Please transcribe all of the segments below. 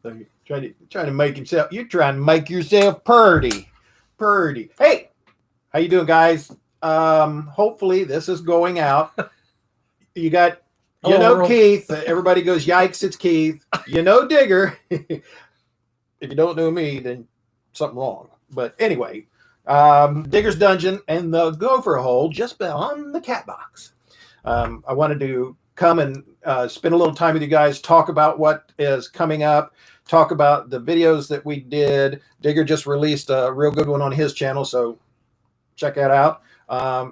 So trying to make himself. You're trying to make yourself purdy. Hey, how you doing, guys? Hopefully this is going out. You got, Keith. Everybody goes, yikes! It's Keith. Digger. If you don't know me, then something wrong. But anyway, Digger's Dungeon and the Gopher Hole just beyond the cat box. I wanted to come and spend a little time with you guys, talk about what is coming up, talk about the videos that we did. Digger just released a real good one on his channel, so check that out,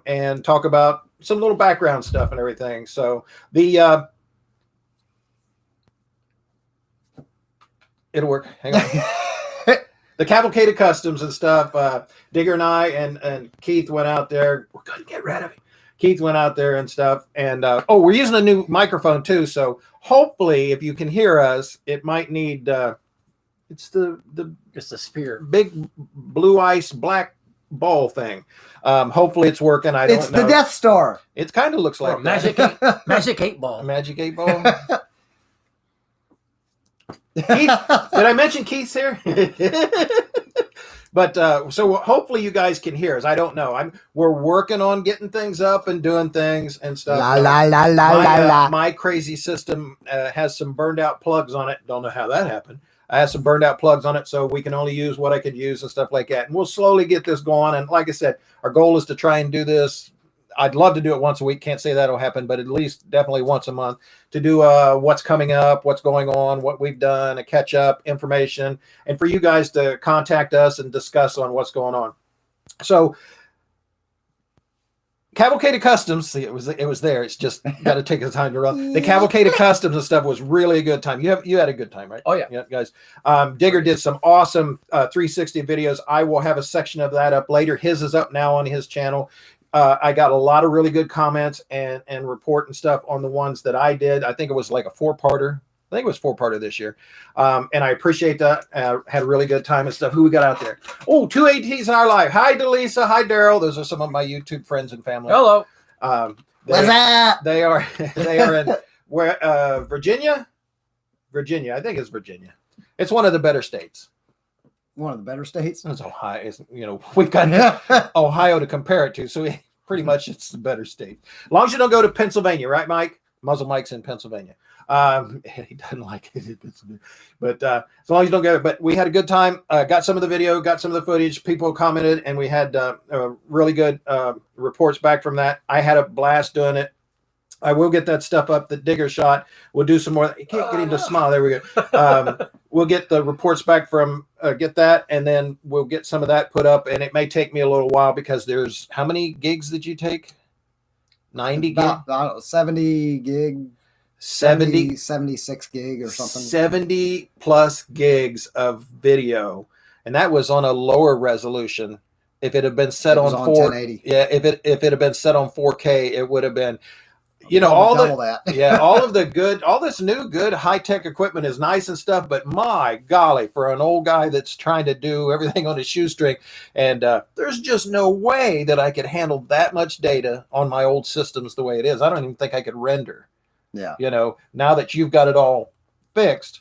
and talk about some little background stuff and everything. So the it'll work. Hang on. The Cavalcade of Customs and stuff. Digger and I and Keith went out there. We're going to get rid of it. Keith went out there and stuff. And we're using a new microphone too. So hopefully, if you can hear us, it might need. It's the sphere, big blue ice black ball thing. Hopefully, it's working. I don't know. It's the Death Star. It kind of looks like magic 8 ball. Magic 8 ball. Keith, did I mention Keith's here? But so hopefully you guys can hear us. I don't know. We're working on getting things up and doing things and stuff. My crazy system has some burned out plugs on it. Don't know how that happened. I have some burned out plugs on it, so we can only use what I could use and stuff like that. And we'll slowly get this going. And like I said, our goal is to try and do this. I'd love to do it once a week. Can't say that'll happen, but at least definitely once a month to do what's coming up, what's going on, what we've done, a catch up information, and for you guys to contact us and discuss on what's going on. So Cavalcade of Customs, see, it was there. It's just got to take the time to run. The Cavalcade of Customs and stuff was really a good time. You had a good time, right? Oh yeah, guys. Digger did some awesome 360 videos. I will have a section of that up later. His is up now on his channel. I got a lot of really good comments and report and stuff on the ones that I did. I think it was like a 4-parter. I think it was 4-parter this year. And I appreciate that. Had a really good time and stuff. Who we got out there? Oh, 2 ATs in our life. Hi, Delisa. Hi, Daryl. Those are some of my YouTube friends and family. Hello. What's up? They are in Virginia? Virginia. I think it's Virginia. It's one of the better states. One of the better states? It's Ohio. It's, we've got Ohio to compare it to. So pretty much it's the better state. As long as you don't go to Pennsylvania, right, Mike? Muzzle Mike's in Pennsylvania. He doesn't like it. But as long as you don't go. But we had a good time. Got some of the video, got some of the footage. People commented, and we had really good reports back from that. I had a blast doing it. I will get that stuff up that Digger shot. We'll do some more. You can't get him to smile. There we go. We'll get the reports back from get that, and then we'll get some of that put up. And it may take me a little while because there's how many gigs did you take? 90 gig? About 70 gig. 76 gig or something. 70 plus gigs of video, and that was on a lower resolution. If it had been set on 1080. Yeah, if it had been set on 4K, it would have been. All this new good high-tech equipment is nice and stuff, but my golly, for an old guy that's trying to do everything on his shoestring, and there's just no way that I could handle that much data on my old systems the way it is. I don't even think I could render. Yeah. Now that you've got it all fixed,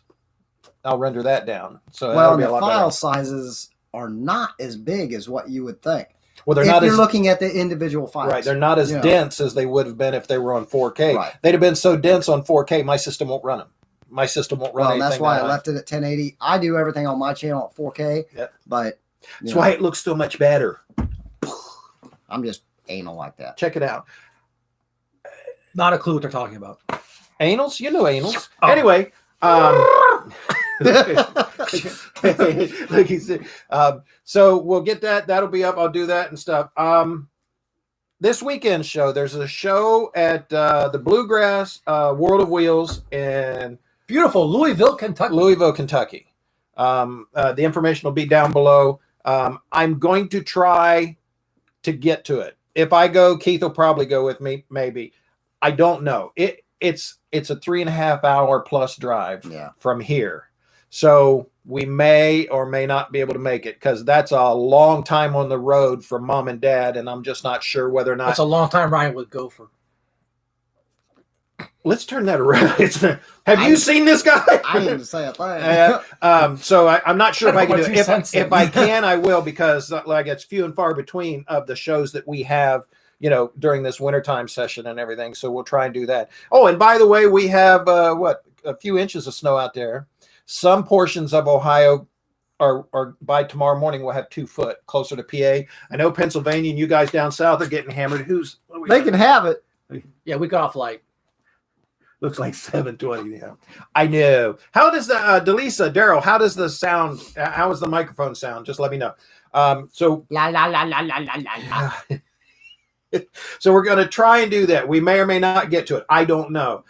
I'll render that down. So the file sizes are not as big as what you would think. Well, they're if not you're looking at the individual files. Right. They're not as dense as they would have been if they were on 4K. Right. They'd have been so dense on 4K, my system won't run them. My system won't run anything. That's why I left it at 1080. I do everything on my channel at 4K. Yep. But that's why it looks so much better. I'm just anal like that. Check it out. Not a clue what they're talking about. Anals? You know anals. Oh. Anyway. Like he said, so we'll get that. That'll be up. I'll do that and stuff. This weekend show, there's a show at the Bluegrass World of Wheels in beautiful Louisville, Kentucky. The information will be down below. I'm going to try to get to it. If I go, Keith will probably go with me. Maybe. I don't know. It's a 3.5 hour plus drive from here. So we may or may not be able to make it because that's a long time on the road for mom and dad. And I'm just not sure whether or not. That's a long time riding with Gopher. let's turn that around. Have you seen this guy? I didn't say a thing. So I'm not sure if I can do it. If I I can, I will, because like it's few and far between of the shows that we have, during this wintertime session and everything. So we'll try and do that. Oh, and by the way, we have a few inches of snow out there. Some portions of Ohio are by tomorrow morning we'll have 2 foot closer to PA. I know Pennsylvania and you guys down south are getting hammered. They can have it. Yeah, we got off light. Looks like 7:20. Yeah, I know. How does the Delisa, Daryl? How does the sound? How is the microphone sound? Just let me know. So La la la la la la la. so we're going to try and do that. We may or may not get to it. I don't know.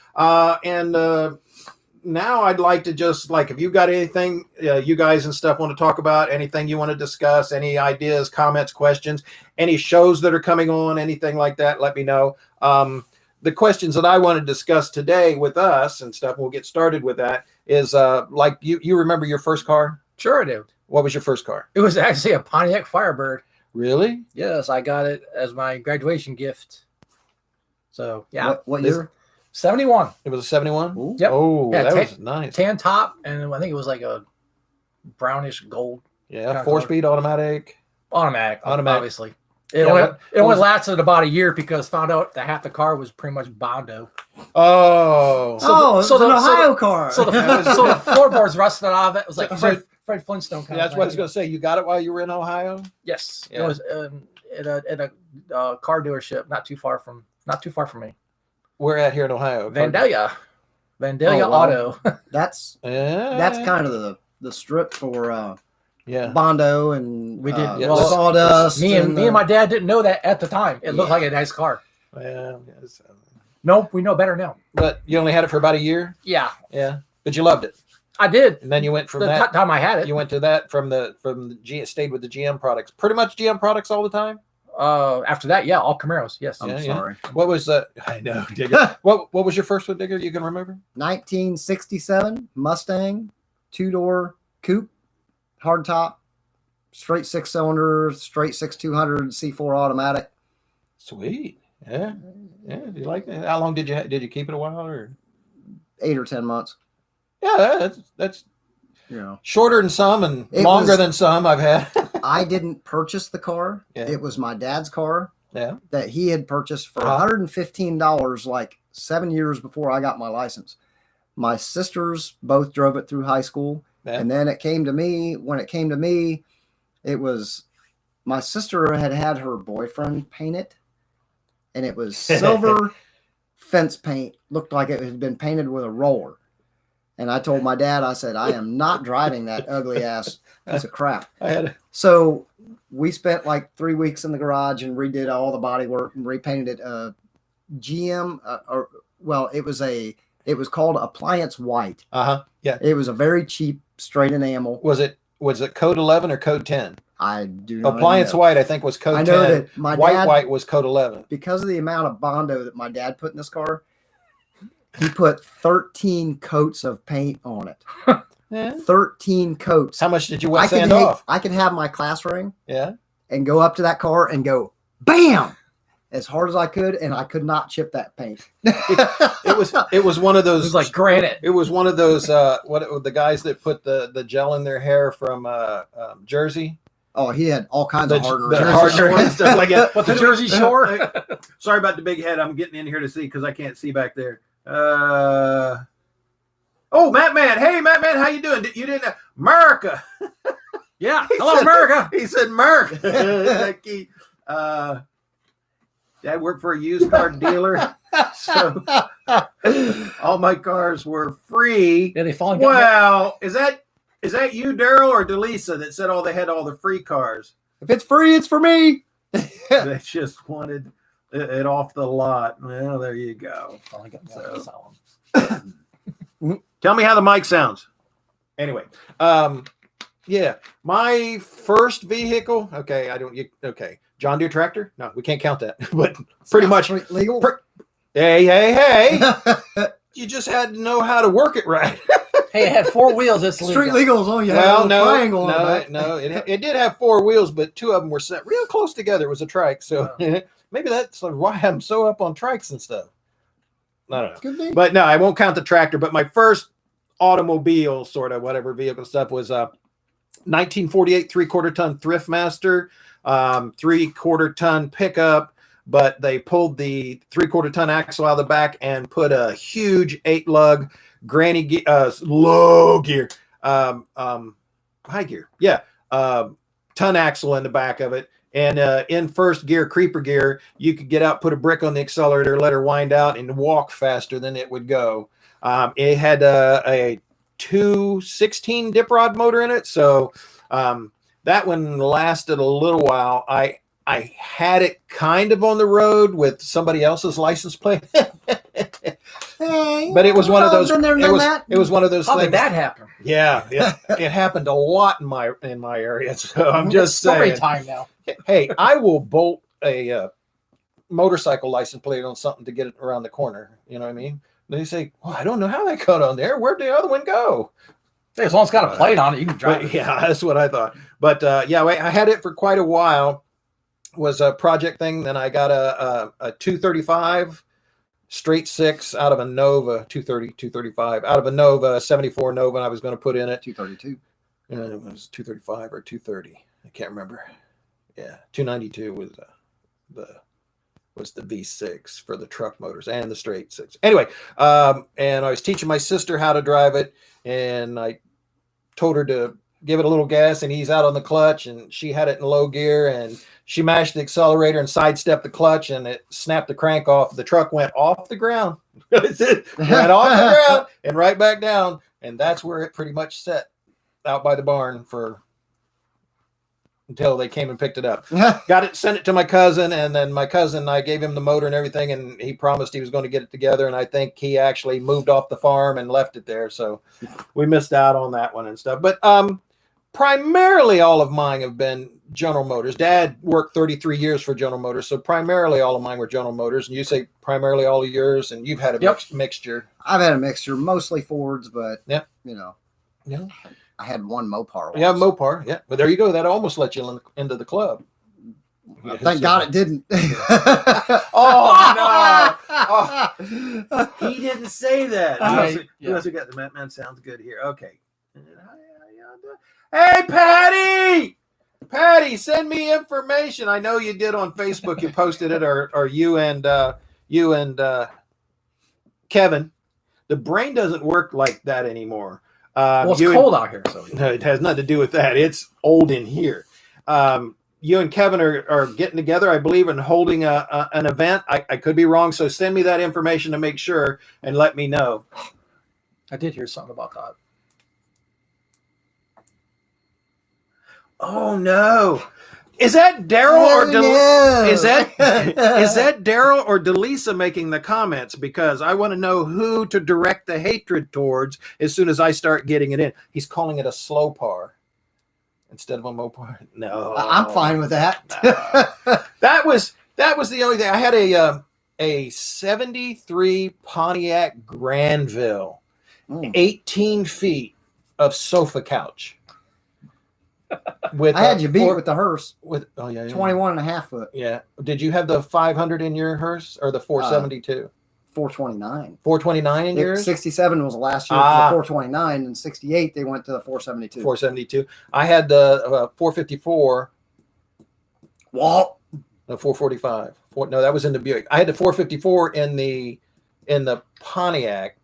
Now I'd like to just if you've got anything you guys and stuff want to talk about, anything you want to discuss, any ideas, comments, questions, any shows that are coming on, anything like that, let me know. The questions that I want to discuss today with us and stuff, we'll get started with that, is you remember your first car? Sure I do. What was your first car? It was actually a Pontiac Firebird. Really? Yes, I got it as my graduation gift. So, yeah. What year? 71. It was a 71? Yep. Oh, Yeah, that was nice. Tan top, and I think it was like a brownish gold. Yeah, 4-speed automatic. Automatic, obviously. It Yeah, only lasted about a year because found out that half the car was pretty much Bondo. Oh. It's an Ohio car. So the floorboards rusted off of it. It was like Fred Flintstone kind of That's what I was going to say. You got it while you were in Ohio? Yes. Yeah. It was in a car dealership not too far from me. We're at here in Ohio. Vandalia wow. Auto. That's kind of the strip for yeah. Bondo and We did Sawdust. Me and my dad didn't know that at the time. It looked like a nice car. Yeah. Nope, we know better now. But you only had it for about a year? Yeah. Yeah. But you loved it. I did. And then you went from The that time I had it. you went to that from the stayed with the GM products. Pretty much GM products all the time? After that, yeah, all Camaros. Yes. I'm Yeah, sorry. What was I know, Digger. What was your first one, Digger? You can remember? 1967 Mustang, 2-door coupe, hardtop, straight 6-cylinder, straight 6200 C4 automatic. Sweet. Yeah. Yeah. Do you like that? How long did you keep it a while or? 8 or 10 months. Yeah, that's Yeah. shorter than some and It longer was- than some I've had. I didn't purchase the car. Yeah. It was my dad's car Yeah. that he had purchased for Uh-huh. $115 like 7 years before I got my license. My sisters both drove it through high school. Yeah. And then it came to me. When it came to me, it was my sister had her boyfriend paint it. And it was silver fence paint. Looked like it had been painted with a roller. And I told my dad, I said, I am not driving that ugly ass piece of crap. So we spent like 3 weeks in the garage and redid all the body work and repainted it. GM, it was called Appliance White. Yeah. It was a very cheap straight enamel. Was it code 11 or code 10? I do not Appliance know. White, I think, was code 10. I know that my dad, White was code 11. because of the amount of Bondo that my dad put in this car, he put 13 coats of paint on it. Yeah. 13 coats. How much did you wet sand off? I could have my class ring Yeah. and go up to that car and go, bam, as hard as I could, and I could not chip that paint. It was one of those. It was like granite. It was one of those. The guys that put the gel in their hair from Jersey. Oh, he had all kinds of hardener. The hardener and stuff like that. What, the Jersey Shore? Sorry about the big head. I'm getting in here to see because I can't see back there. Oh, Matt Man. Hey, Matt Man, how you doing? You didn't America. Yeah. He Hello, said- America. He said America. Dad worked for a used car dealer, so all my cars were free. Yeah, they finally got Well, is that you, Daryl, or Delisa that said they had all the free cars? If it's free, it's for me. They just wanted it off the lot. Well, there you go. finally got So- Tell me how the mic sounds. Anyway, yeah, my first vehicle. Okay, okay, John Deere tractor. No, we can't count that, but pretty much legal. Hey! You just had to know how to work it right. Hey, it had 4 wheels. It's Street legal. legal is only Well, triangle. on it. no. It did have 4 wheels, but 2 of them were set real close together. It was a trike, so maybe that's why I'm so up on trikes and stuff. I don't know. Could be. But no, I won't count the tractor. But my first automobile, sort of whatever vehicle stuff, was 1948 3/4 ton Thriftmaster, 3/4 ton pickup. But they pulled the 3/4 ton axle out of the back and put a huge 8-lug granny low gear, high gear, yeah, ton axle in the back of it. And in first gear, creeper gear, you could get out, put a brick on the accelerator, let her wind out, and walk faster than it would go. It had a 216 dip rod motor in it, so that one lasted a little while. I had it kind of on the road with somebody else's license plate, Hey, but it was one of those. been there, done that. It was one of those How things. did that happen? Yeah, it happened a lot in my area. So I'm just Story saying. time now. Hey, I will bolt a motorcycle license plate on something to get it around the corner. You know what I mean? They say, "Well, I don't know how that got on there. Where'd the other one go?" Hey, as long as it's got a plate on it, you can drive But, it. yeah, that's what I thought. But yeah, I had it for quite a while. Was a project thing. Then I got a 235 straight 6 out of a Nova, 235 out of a Nova, 74 Nova, and I was going to put in it. 232. And it was 235 or 230. I can't remember. Yeah, 292 was the V6 for the truck motors and the straight 6. Anyway, and I was teaching my sister how to drive it, and I told her to give it a little gas and ease out on the clutch, and she had it in low gear, and she mashed the accelerator and sidestepped the clutch, and it snapped the crank off. The truck went off the ground. It went off the ground and right back down, and that's where it pretty much sat out by the barn until they came and picked it up. Got it, sent it to my cousin, and then my cousin, I gave him the motor and everything, and he promised he was going to get it together, and I think he actually moved off the farm and left it there, so we missed out on that one and stuff. But primarily all of mine have been General Motors. Dad worked 33 years for General Motors, so primarily all of mine were General Motors. And you say primarily all of yours, and you've had a mixture. I've had a mixture, mostly Fords, but yeah, yeah. I had one Mopar. Yeah, Mopar. Yeah, but there you go. That almost let you into the club. Thank God it didn't. Oh no! Oh, he didn't say that. Who else we got? The man sounds good here. Okay. Hey, Patty! Patty, send me information. I know you did on Facebook. You posted it, or you and Kevin. The brain doesn't work like that anymore. Well, it's cold out here, so no, it has nothing to do with that. It's old in here. You and Kevin are getting together, I believe, and holding an event. I could be wrong, so send me that information to make sure and let me know. I did hear something about that. Oh no! Is that Daryl or is that Daryl or Delisa making the comments? Because I want to know who to direct the hatred towards as soon as I start getting it in. He's calling it a slow par instead of a Mopar. No, I'm fine with that. No. That was the only thing. I had a 73 Pontiac Granville, 18 feet of sofa couch. I had you beat with the hearse. With 21 and a half foot. Yeah. Did you have the 500 in your hearse or the 472? 429. 429 in yours? 67 was the last year for the 429, and 68 they went to the 472. 472. I had the 454. Walt. No, 445. No, that was in the Buick. I had the 454 in the Pontiac.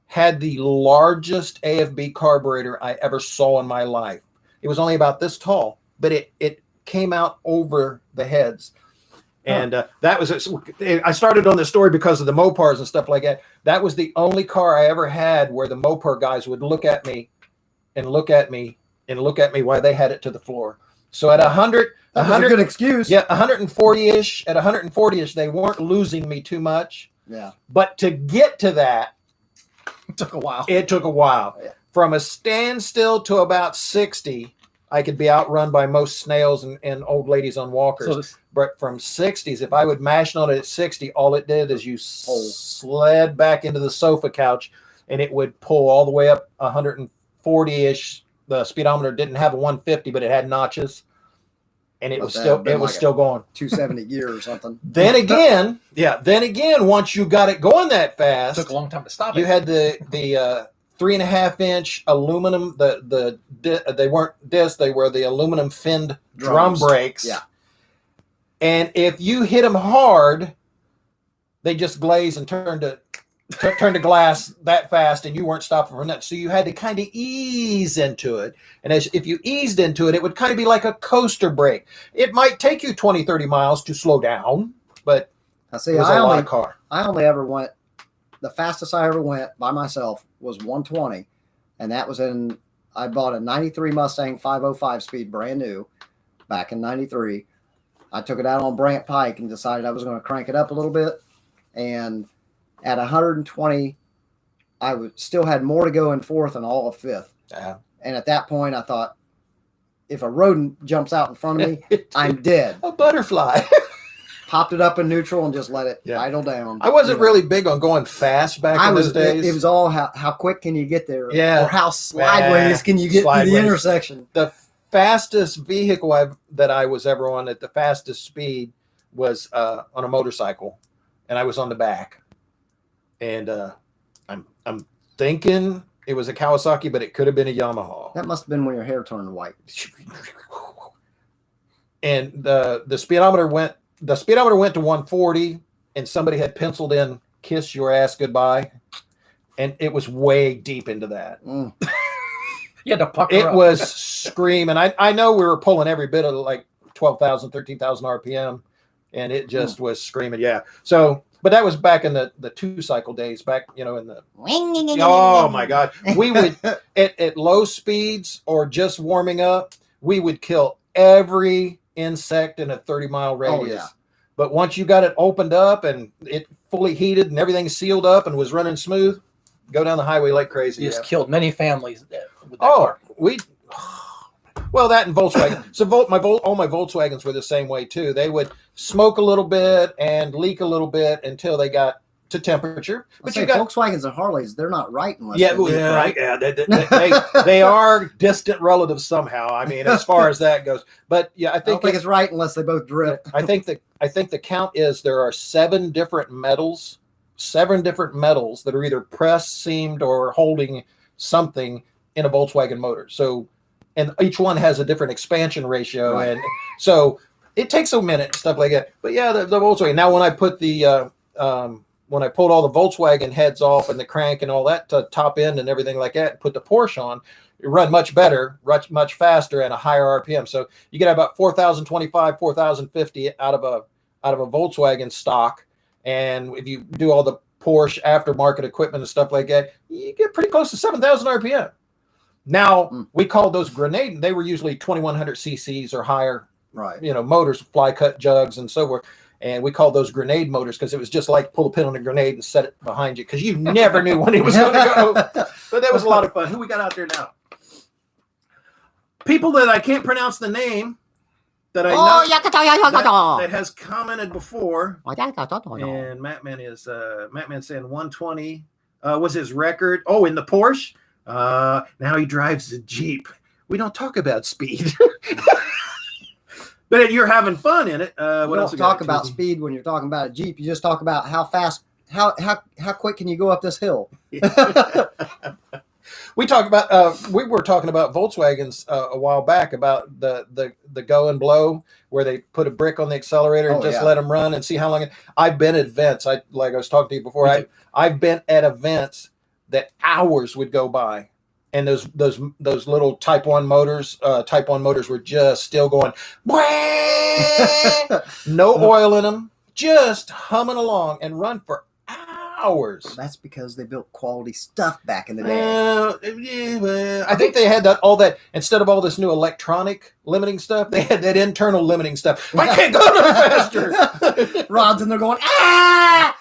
Had the largest AFB carburetor I ever saw in my life. It was only about this tall, but it came out over the heads. And that was I started on this story because of the Mopars and stuff like that. That was the only car I ever had where the Mopar guys would look at me and look at me and look at me while they had it to the floor. So at 100, that was a good excuse. Yeah, 140-ish. At 140-ish, they weren't losing me too much. Yeah. But to get to that, it took a while. It took a while. Yeah. From a standstill to about 60, I could be outrun by most snails and old ladies on walkers. But from 60s, if I would mash on it at 60, all it did is you slid back into the sofa couch, and it would pull all the way up 140-ish. The speedometer didn't have a 150, but it had notches. and it was Must have still been it was like a- still going. 270 gear or something. Then again, once you got it going that It fast, took a long time to stop you it. had the 3.5-inch aluminum. They weren't discs; they were the aluminum finned drum Drums. brakes. Yeah. And if you hit them hard, they just glaze and turn to glass that fast, and you weren't stopping for that. So you had to kind of ease into it. And if you eased into it, it would kind of be like a coaster brake. It might take you 20, 30 miles to slow down, but I see. it was a lot of car. I only ever went. The fastest I ever went by myself was 120, and that was in. I bought a '93 Mustang 505 speed, brand new, back in '93. I took it out on Brant Pike and decided I was going to crank it up a little bit. And at 120, I still had more to go in fourth and all of fifth. Yeah. And at that point, I thought, if a rodent jumps out in front of me, I'm dead. A butterfly. Popped it up in neutral and just let it Yeah. idle down. I wasn't You know, really big on going fast back in those days. It was all how quick can you get there? Yeah. Or how sideways can you get to Sideways. the intersection? The fastest vehicle that I was ever on at the fastest speed was on a motorcycle, and I was on the back. And I'm thinking it was a Kawasaki, but it could have been a Yamaha. That must have been when your hair turned white. And the speedometer went to 140, and somebody had penciled in "Kiss Your Ass Goodbye," and it was way deep into that. Mm. You had to pucker It up. was screaming. I know we were pulling every bit of like 12,000, 13,000 RPM, and it just was screaming. Yeah. So, but that was back in the 2-cycle days, back, in the, oh my God. We would, at low speeds or just warming up, we would kill every insect in a 30-mile radius. yeah. But once you got it opened up and it fully heated and everything sealed up and was running smooth, go down the highway like crazy. You just Yeah. killed many families with that Oh, car. well, that and Volkswagen. So all my Volkswagens were the same way too. They would smoke a little bit and leak a little bit until they got to temperature. But you got Volkswagens and Harleys, they're not right unless yeah, they leak, right? yeah. They are distant relatives somehow. I mean, as far as that goes. But yeah, I I don't think think it's right unless they both drip. I think the count is there are 7 different metals that are either pressed, seamed, or holding something in a Volkswagen motor. So, and each one has a different expansion ratio, Right. and so it takes a minute and stuff like that. But yeah, the Volkswagen. Now, when I put when I pulled all the Volkswagen heads off and the crank and all that to top end and everything like that, and put the Porsche on, it run much better, much faster, and a higher RPM. So you get about 4,025, 4,050 out of a Volkswagen stock. And if you do all the Porsche aftermarket equipment and stuff like that, you get pretty close to 7,000 RPM. Now, we called those grenade. They were usually 2,100 cc's or higher, Right. motors, fly cut jugs and so forth. And we called those grenade motors because it was just like pull a pin on a grenade and set it behind you because you never knew when it was going to go. But that was a lot of fun. Who we got out there now? People that I can't pronounce the name that I know that has commented before. And Mattman saying 120 was his record. Oh, in the Porsche. Now he drives a Jeep. We don't talk about speed. But you're having fun in it. You What else don't we got? talk about speed when you're talking about a Jeep. You just talk about how fast, how quick can you go up this hill? We talked about we were talking about Volkswagens a while back about the go and blow where they put a brick on the accelerator and just let them run and see how long. I've been at events. Like I was talking to you before. I've been at events that hours would go by. And those little Type 1 motors were just still going, no oil in them, just humming along and run for hours. That's because they built quality stuff back in the day. I think they had all that instead of all this new electronic limiting stuff, they had that internal limiting stuff. I can't go no faster. Rods in there going, ah!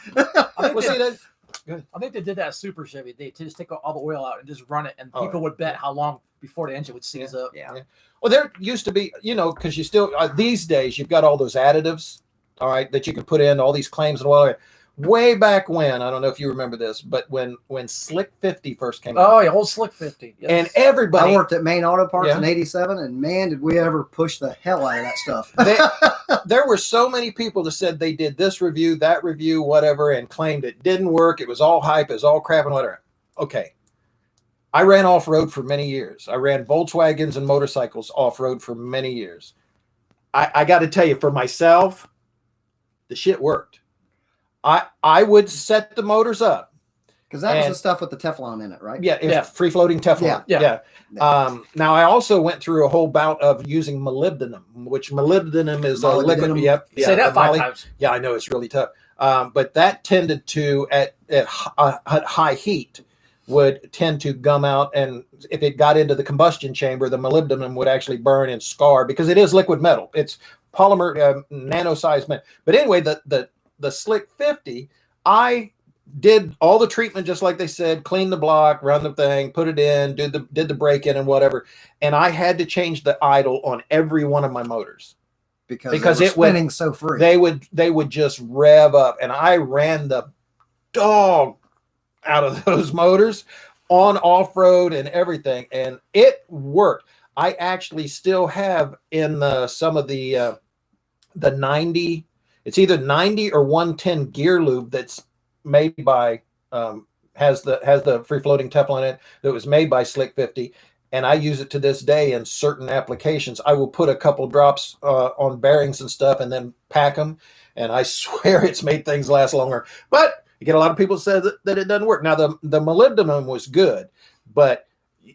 I think they did that at Super Chevy. They just take all the oil out and just run it, and people would bet how long before the engine would seize up. Yeah. Well, there used to be, because you still these days you've got all those additives, all right, that you can put in all these claims and well. way back when, I don't know if you remember this, but when Slick 50 first came Oh, out, yeah, old Slick 50. Yes. and everybody I worked at Main Auto Parts Yeah. in '87, and man, did we ever push the hell out of that stuff. there were so many people that said they did this review, that review, whatever, and claimed it didn't work. It was all hype, it was all crap and whatever. Okay. I ran off-road for many years. I ran Volkswagens and motorcycles off-road for many years. I got to tell you, for myself, the shit worked. I would set the motors up. Because that was the stuff with the Teflon in it, right? Yeah, free-floating Teflon. Yeah. Now, I also went through a whole bout of using molybdenum, which molybdenum is a liquid. Molybdenum. Say that 5 times. Yeah, I know, it's really tough. But that tended to, at high heat, would tend to gum out, and if it got into the combustion chamber, the molybdenum would actually burn and scar, because it is liquid metal. It's polymer, nano-sized metal. But anyway, the Slick 50, I did all the treatment just like they said, clean the block, run the thing, put it in, did the break-in and whatever, and I had to change the idle on every one of my motors. Because it was spinning so free. They would just rev up, and I ran the dog out of those motors on off-road and everything, and it worked. I actually still have in some of the 90, it's either 90 or 110 gear lube that's made by has the free floating Teflon in it, that was made by Slick 50, and I use it to this day in certain applications. I will put a couple drops on bearings and stuff and then pack them, and I swear it's made things last longer. But you get a lot of people say that it doesn't work. Now, the molybdenum was good, but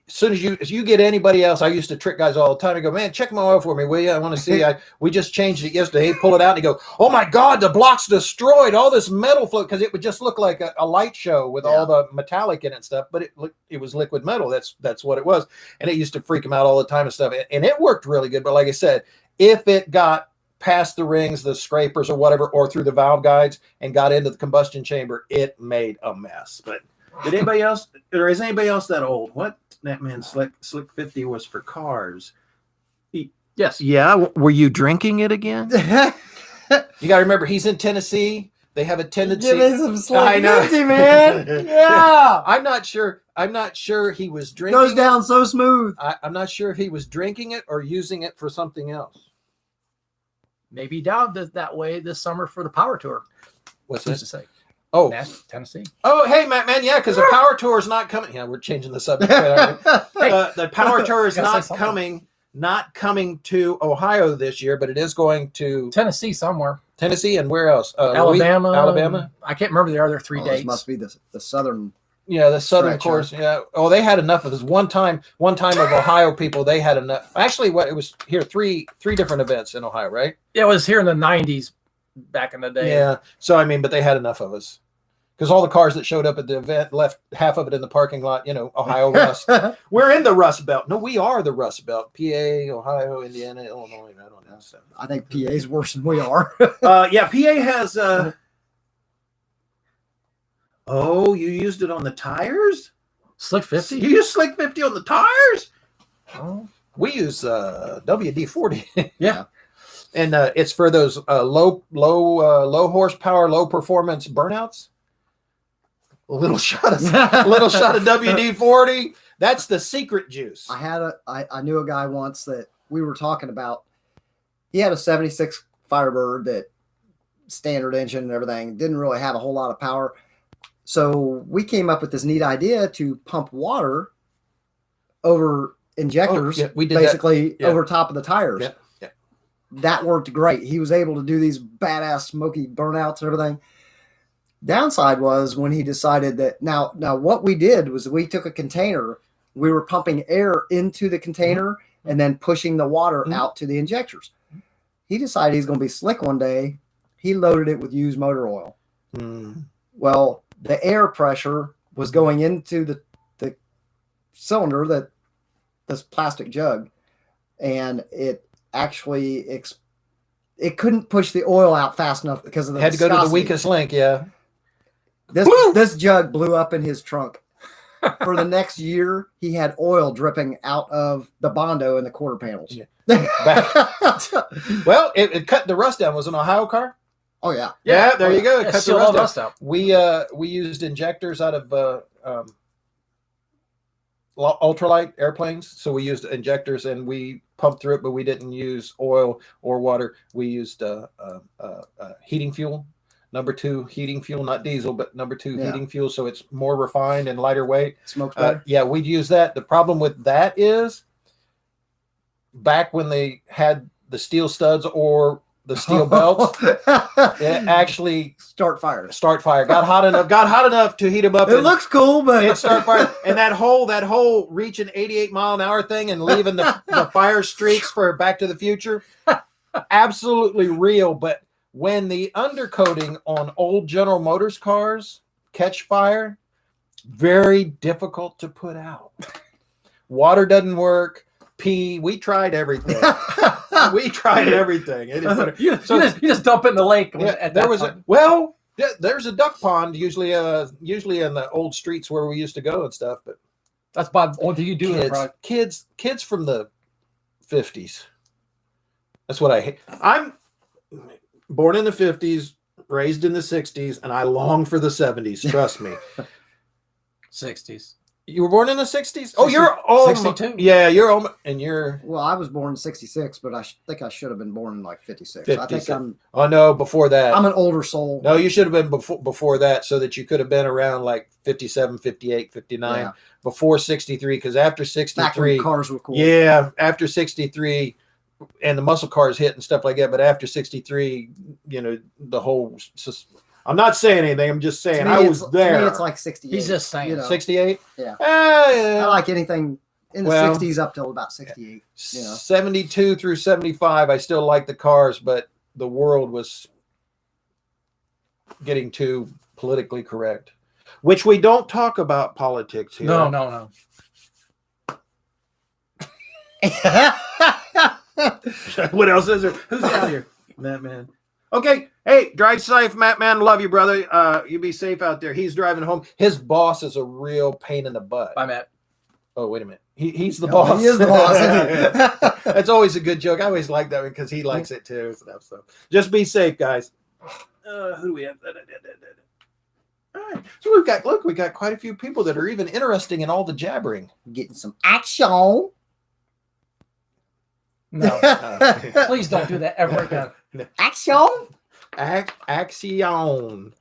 as soon as you get anybody else, I used to trick guys all the time. I go, man, check my oil for me, will you? I want to see. We just changed it yesterday. He'd pull it out and he'd go, oh my God, the block's destroyed. All this metal float, because it would just look like a light show with all the metallic in it and stuff. But it was liquid metal. That's what it was, and it used to freak him out all the time and stuff. And it worked really good. But like I said, if it got past the rings, the scrapers or whatever, or through the valve guides and got into the combustion chamber, it made a mess. But did anybody else, or is anybody else that old? What? That man, Slick 50 was for cars. Yes. Yeah. Were you drinking it again? You got to remember, he's in Tennessee. They have a tendency. Give me some Slick I know. 50, man. Yeah. I'm not sure he was drinking. Goes down so smooth. I'm not sure if he was drinking it or using it for something else. Maybe down that way this summer for the power tour. What's Who's this? to say? Oh, Tennessee. Oh, hey, Matt, man, yeah, because the power tour is not coming. Yeah, we're changing the subject. The power tour is not coming to Ohio this year, but it is going to Tennessee somewhere. Tennessee, and where else? Alabama. Alabama. I can't remember the other 3 dates. This must be the southern. Yeah, the southern stretch, course. Yeah. Oh, they had enough of this. One time of Ohio people, they had enough. Actually, it was here three different events in Ohio, right? It was here in the 90s back in the day. Yeah. So I mean, but they had enough of us. Because all the cars that showed up at the event left half of it in the parking lot, Ohio Rust. We're in the Rust Belt. No, we are the Rust Belt. PA, Ohio, Indiana, Illinois. I don't know. So. I think PA's worse than we are. Yeah, PA has... Oh, you used it on the tires? Slick 50? You use Slick 50 on the tires? Oh. We use WD-40. Yeah. And it's for those low horsepower, low performance burnouts. A little shot of WD-40. That's the secret juice. I knew a guy once that we were talking about. He had a 76 Firebird, that standard engine and everything, didn't really have a whole lot of power. So we came up with this neat idea to pump water over injectors, we did basically over top of the tires. Yeah. That worked great. He was able to do these badass smoky burnouts and everything. Downside was when he decided that now what we did was we took a container, we were pumping air into the container and then pushing the water out to the injectors. He decided he's going to be slick one day. He loaded it with used motor oil. Well, the air pressure was going into the cylinder, that this plastic jug, and it actually it couldn't push the oil out fast enough because of the had to go to the weakest link. Yeah. This jug blew up in his trunk. For the next year, he had oil dripping out of the Bondo and the quarter panels. Yeah. Well, it cut the rust down. Was it an Ohio car? Oh yeah. Yeah, there you go. It Yeah, cut seal the all rust the out. rust out. We used injectors out of ultralight airplanes, so we used injectors and we pumped through it, but we didn't use oil or water. We used heating fuel, #2 heating fuel, not diesel, but #2 heating fuel, so it's more refined and lighter weight. Smokes better. Yeah, we'd use that. The problem with that is back when they had the steel studs or the steel belts, it actually start fire. Got hot enough to heat them up. It looks cool, but it start fire. And that whole reaching 88-mile-an-hour thing and leaving the fire streaks for Back to the Future, absolutely real. But when the undercoating on old General Motors cars catch fire, very difficult to put out. Water doesn't work. Pee. We tried everything. We tried everything. You just dump it in the lake. Yeah, there's a duck pond usually in the old streets where we used to go and stuff. But that's about the only thing you do. Kids from the 50s. That's what I hate. I'm born in the 50s, raised in the 60s, and I long for the 70s. Trust me. 60s. You were born in the 60s? Oh, you're old. 62. Yeah, you're old. And you're... Well, I was born in 66, but I think I should have been born in like 56. 56. I think I'm... Oh, no, before that. I'm an older soul. No, you should have been before that so that you could have been around like 57, 58, 59, Yeah. before 63, because after 63... Back when cars were cool. Yeah, after 63, and the muscle cars hit and stuff like that, but after 63, the whole... I'm not saying anything. I'm just saying I was there. To me, it's like 68. He's just saying. 68? Yeah. Yeah. I like anything in the 60s up till about 68. 72 through 75, I still like the cars, but the world was getting too politically correct, which we don't talk about politics here. No. What else is there? Who's out here? Matt Man. Okay. Hey, drive safe, Matt Man. Love you, brother. You be safe out there. He's driving home. His boss is a real pain in the butt. Bye, Matt. Oh, wait a minute. He's the boss. He is the boss. That's always a good joke. I always like that one because he likes it too. So just be safe, guys. Who do we have? All right. So we got quite a few people that are even interesting in all the jabbering. Getting some action. No. Please don't do that ever again. Action. Action.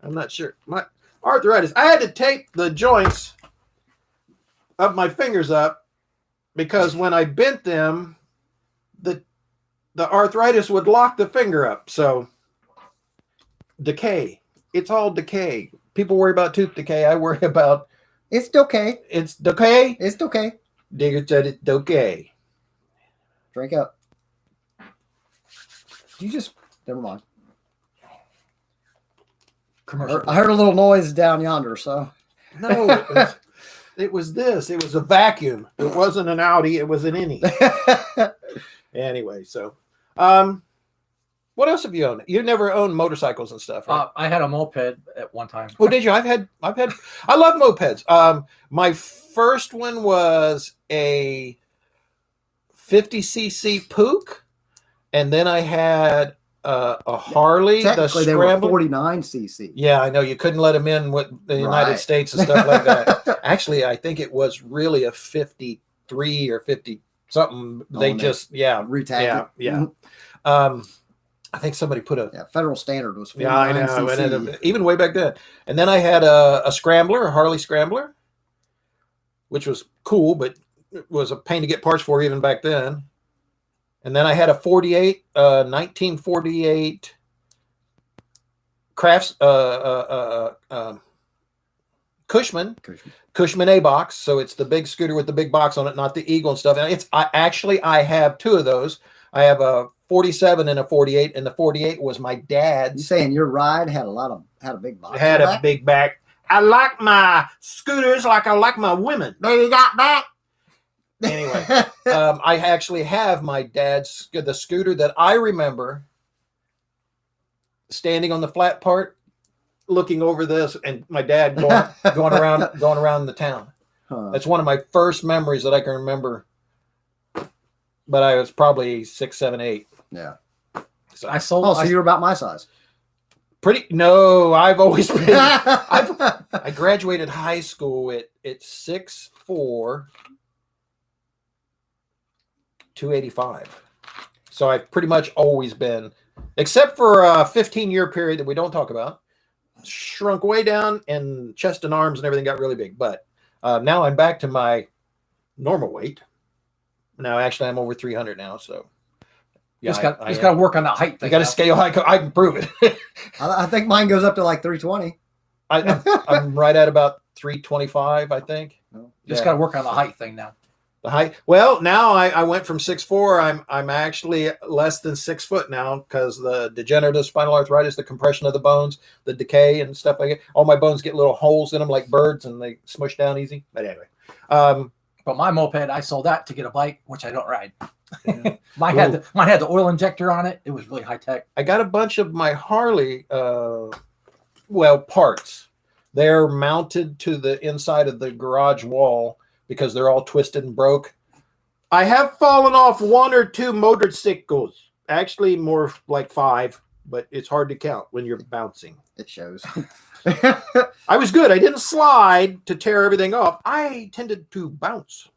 I'm not sure. My arthritis. I had to tape the joints of my fingers up because when I bent them, the arthritis would lock the finger up. So decay. It's all decay. People worry about tooth decay. I worry about it's okay. It's decay. It's okay. Digger said it's okay. Drink up. You just never mind. Commercial. I heard a little noise down yonder, so no, it was this. It was a vacuum. It wasn't an Audi. It was an innie. Anyway, so what else have you owned? You never owned motorcycles and stuff, right? I had a moped at one time. Oh, did you? I love mopeds. My first one was a 50cc Pook, and then I had a Harley, technically they were 49cc. Yeah, I know you couldn't let them in with the United States and stuff like that. Actually, I think it was really a 53 or 50 something. They just retagged. Yeah. I think somebody put a federal standard was 49cc. Yeah, I know. And even way back then. And then I had a Scrambler, a Harley Scrambler, which was cool, but it was a pain to get parts for even back then. And then I had a 1948 Crafts Cushman A box. So it's the big scooter with the big box on it, not the Eagle and stuff. And I have two of those. I have a 47 and a 48, and the 48 was my dad's. You saying your ride had a big box? It had a big back. I like my scooters like I like my women. Baby got back. Anyway, I actually have my dad's the scooter that I remember standing on the flat part, looking over this, and my dad going around the town. Huh. That's one of my first memories that I can remember. But I was probably 6, 7, 8. Yeah. So I sold. So you were about my size. No, I've always been. I graduated high school at 6'4", 285. So I've pretty much always been, except for a 15-year period that we don't talk about, shrunk way down and chest and arms and everything got really big. But now I'm back to my normal weight. Now, actually, I'm over 300 now. So yeah, Just got to work on that height thing. I got to scale high. I can prove it. I think mine goes up to like 320. I'm right at about 325, I think. Just got to work on the height thing now. The height. Well, now I went from 6'4". I'm actually less than 6 foot now because the degenerative spinal arthritis, the compression of the bones, the decay and stuff like that. All my bones get little holes in them like birds, and they smush down easy. But anyway, but my moped, I sold that to get a bike, which I don't ride. Yeah. mine had the oil injector on it. It was really high tech. I got a bunch of my Harley, parts. They're mounted to the inside of the garage wall because they're all twisted and broke. I have fallen off 1 or 2 motorcycles. Actually, more like 5, but it's hard to count when you're bouncing. It shows. I was good. I didn't slide to tear everything off. I tended to bounce.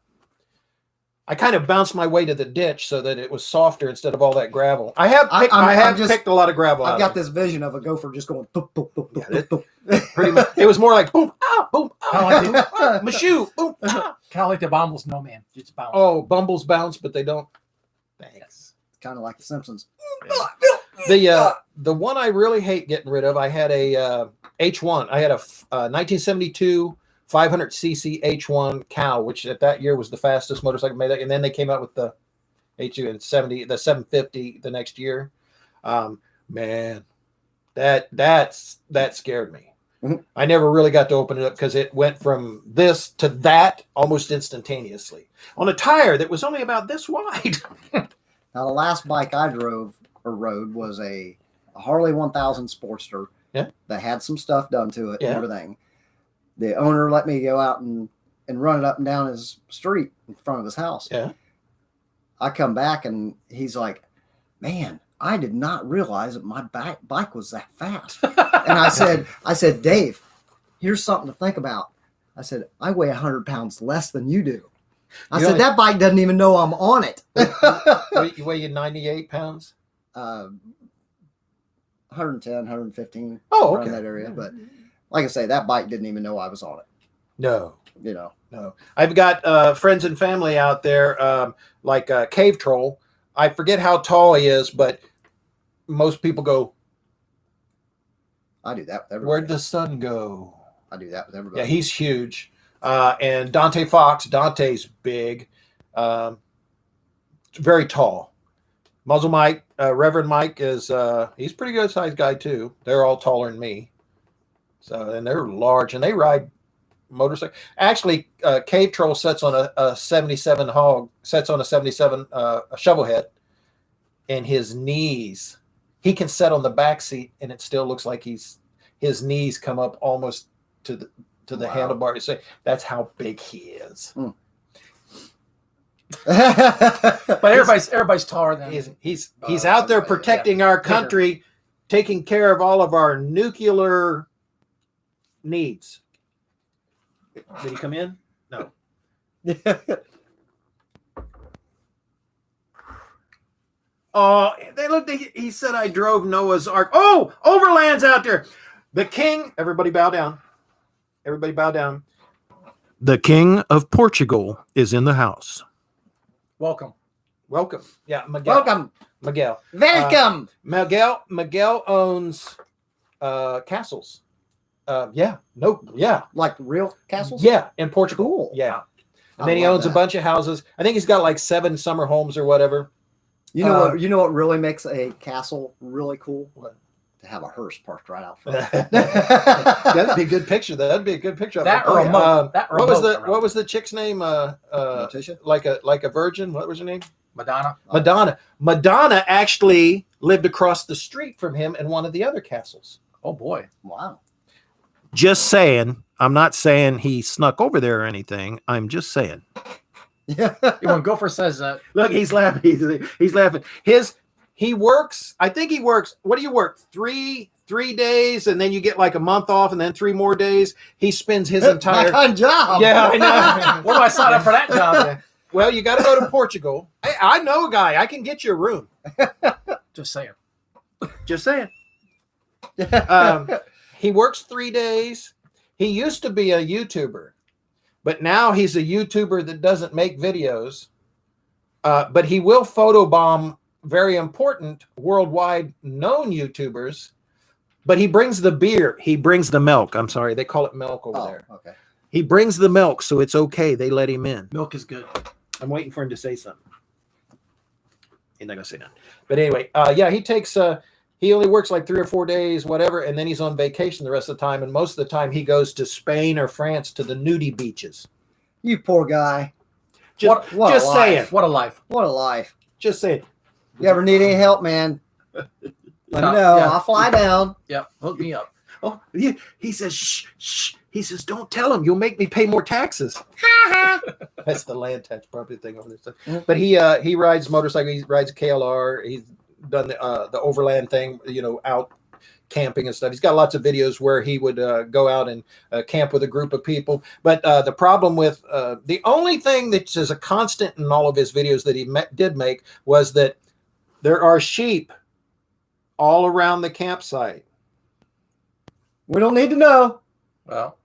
I kind of bounced my way to the ditch so that it was softer instead of all that gravel. I have picked a lot of gravel. I've got this vision of a gopher just going boop, boop, boop, boop, boop, boop. Pretty much. It was more like boom, ah, boom, ah, my shoe, boom, ah. Kind of like the Bumble Snowman. Just bounce. Oh, Bumbles bounce, but they don't. Thanks. Kind of like the Simpsons. Yeah. The one I really hate getting rid of, I had a H1. I had a 1972 500cc H1 cow, which at that year was the fastest motorcycle made. And then they came out with the H2 and 750 the next year. Man, that scared me. Mm-hmm. I never really got to open it up because it went from this to that almost instantaneously on a tire that was only about this wide. Now, the last bike I drove or rode was a Harley 1000 Sportster. Yeah. That had some stuff done to it and Yeah. everything. The owner let me go out and run it up and down his street in front of his house. Yeah. I come back and he's like, "Man, I did not realize that my bike was that fast." And I said, "Dave, here's something to think about." I said, "I weigh 100 pounds less than you do." I said, "That bike doesn't even know I'm on it." You weigh 98 pounds? 110, 115. Oh, around okay. that area. But like I say, that bike didn't even know I was on it. No. You know. No. I've got friends and family out there, like Cave Troll. I forget how tall he is, but most people go, I do that with everybody. "Where'd the sun go?" I do that with everybody. Yeah, he's huge. And Dante Fox, Dante's big, very tall. Muzzle Mike, Reverend Mike is he's a pretty good sized guy too. They're all taller than me. So, and they're large and they ride motorcycle. Actually, Cave Troll sits on a 77 hog, sets on a 77 a shovel head, and his knees, he can sit on the back seat and it still looks like his knees come up almost to the Wow. handlebar. You say that's how big he is. But everybody's taller than He's out there protecting our country, taking care of all of our nuclear needs. Did he come in? No. Oh, they looked. He said I drove Noah's Ark. Oh, Overland's out there. The king. Everybody bow down. Everybody bow down. The king of Portugal is in the house. welcome. Welcome. Yeah, Miguel. Welcome. Miguel. Welcome. Miguel owns castles. Like real castles? Yeah, in Portugal. Cool. Yeah. And I then he love owns a that. bunch of houses. I think he's got like 7 summer homes or whatever. You know what really makes a castle really cool? What? To have a hearse parked right out front. That'd be a good picture. That'd be a good picture. That of or it. a moat. That or a moat around What was the chick's name? Morticia? Like a virgin. What was her name? Madonna. Madonna. Madonna actually lived across the street from him in one of the other castles. Oh boy. Wow. Just saying. I'm not saying he snuck over there or anything. I'm just saying. Yeah. When Gopher says that, Look, he's laughing. He's laughing. He works. I think he works. What do you work? 3 3 days, and then you get like a month off, and then 3 more days. He spends his entire my job. Yeah, I know. Where do I sign up for that job? Yeah. Well, you got to go to Portugal. Hey, I know a guy. I can get you a room. Just saying. Just saying. He works 3 days. He used to be a YouTuber, but now he's a YouTuber that doesn't make videos. But he will photobomb very important worldwide known YouTubers. But he brings the beer. He brings the milk. I'm sorry. They call it milk over there. Okay. He brings the milk, so it's okay. They let him in. Milk is good. I'm waiting for him to say something. He's not going to say nothing. But anyway, yeah, he takes... he only works like 3 or 4 days, whatever, and then he's on vacation the rest of the time. And most of the time, he goes to Spain or France to the nudie beaches. You poor guy. Just, What a just life. saying. What a life. What a life. Just saying. You ever need any help, man? Let me know. Yeah. I'll fly down. Yep. Hook me up. Oh, he says, shh, shh. He says, don't tell him. You'll make me pay more taxes. That's the land tax property thing over there. Mm-hmm. But he rides motorcycle. He rides a KLR. He's done the overland thing, out camping and stuff. He's got lots of videos where he would go out and camp with a group of people. But the problem with the only thing that is a constant in all of his videos that he did make was that there are sheep all around the campsite. We don't need to know. Well,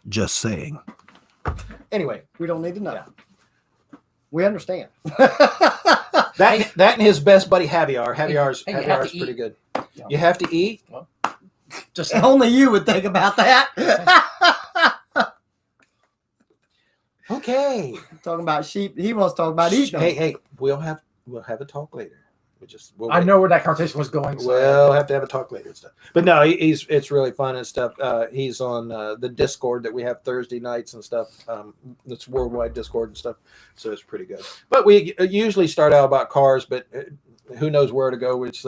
Just saying. Anyway, We don't need to know. Yeah. We understand. that and his best buddy Javier. Javier's Hey, you have to pretty eat. good. Yeah. You have to eat. just Only you would think about that. Okay. Talking about sheep. He wants to talk about eating. Hey, we'll have a talk later. We'll I know where that conversation was going. So We'll have to have a talk later and stuff. But no, it's really fun and stuff. He's on the Discord that we have Thursday nights and stuff. It's worldwide Discord and stuff. So it's pretty good. But we usually start out about cars, but who knows where to go. It's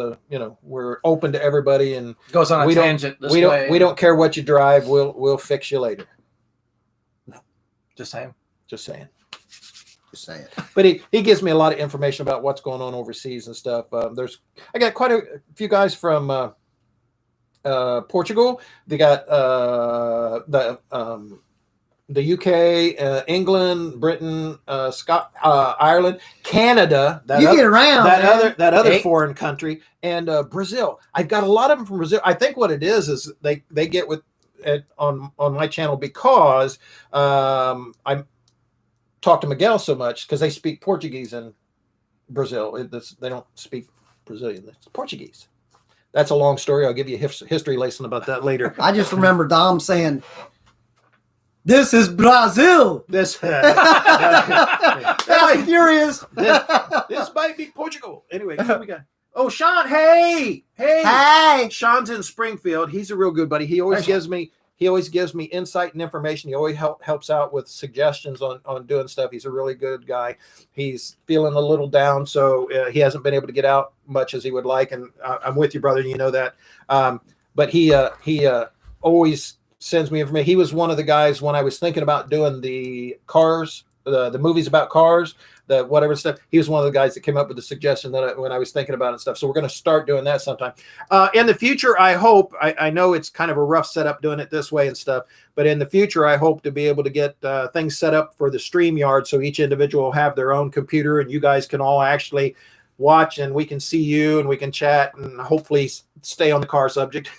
we're open to everybody, and goes on a we tangent. we don't care what you drive. We'll fix you later. Just saying. Just saying. Just saying. But he gives me a lot of information about what's going on overseas and stuff. I got quite a few guys from Portugal. They got the UK, England, Britain, Ireland, Canada. You get around, man. that other Hey. foreign country, and Brazil. I've got a lot of them from Brazil. I think what it is they get with it on my channel because I talk to Miguel so much because they speak Portuguese in Brazil. They don't speak Brazilian. It's Portuguese. That's a long story. I'll give you a history lesson about that later. I just remember Dom saying, "This is Brazil." This Fast and Furious. this might be Portugal. Anyway, what we got? Oh, Sean! Hey! Hey. Sean's in Springfield. He's a real good buddy. He always gives me insight and information. He always helps out with suggestions on doing stuff. He's a really good guy. He's feeling a little down, so he hasn't been able to get out much as he would like. And I'm with you, brother. And you know that. But he always sends me information. He was one of the guys when I was thinking about doing the cars, the movies about cars, the whatever stuff. He was one of the guys that came up with the suggestion that when I was thinking about it and stuff. So we're going to start doing that sometime. In the future, I hope, I know it's kind of a rough setup doing it this way and stuff, but in the future, I hope to be able to get things set up for the StreamYard so each individual will have their own computer and you guys can all actually watch and we can see you and we can chat and hopefully stay on the car subject.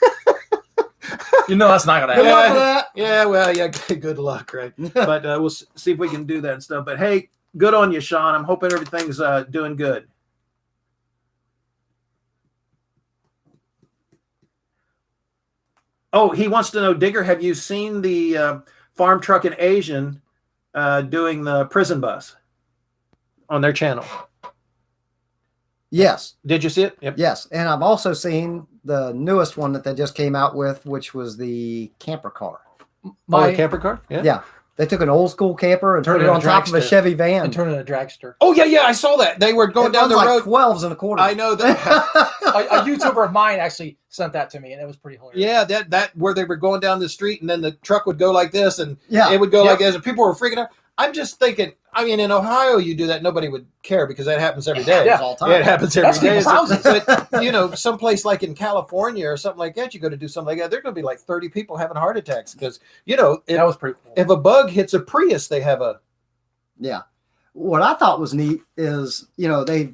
That's not gonna Good happen. luck with that. Yeah, well, yeah, good luck, right? But we'll see if we can do that and stuff. But hey, good on you, Sean. I'm hoping everything's doing good. Oh, he wants to know, Digger, have you seen the Farm Truck and Asian doing the prison bus on their channel? Yes. Did you see it? Yep. Yes. And I've also seen the newest one that they just came out with, which was the camper car. The camper car? Yeah. Yeah. They took an old school camper and Turned put it it on into top of a dragster. Chevy van. And turn it into a dragster. Oh, yeah, I saw that. They were going It down the runs road. like 12s and a quarter. I know that. a YouTuber of mine actually sent that to me, and it was pretty hilarious. Yeah, that where they were going down the street, and then the truck would go like this, and Yeah. it would go Yep. like this, and people were freaking out. I'm just thinking. I mean, in Ohio, you do that, nobody would care because that happens every day. Happens all the time. Yeah, it happens every That's day. people's houses. But someplace like in California or something like that, you go to do something like that. There's going to be like 30 people having heart attacks because That was pretty cool. if a bug hits a Prius, they have a Yeah. What I thought was neat is, the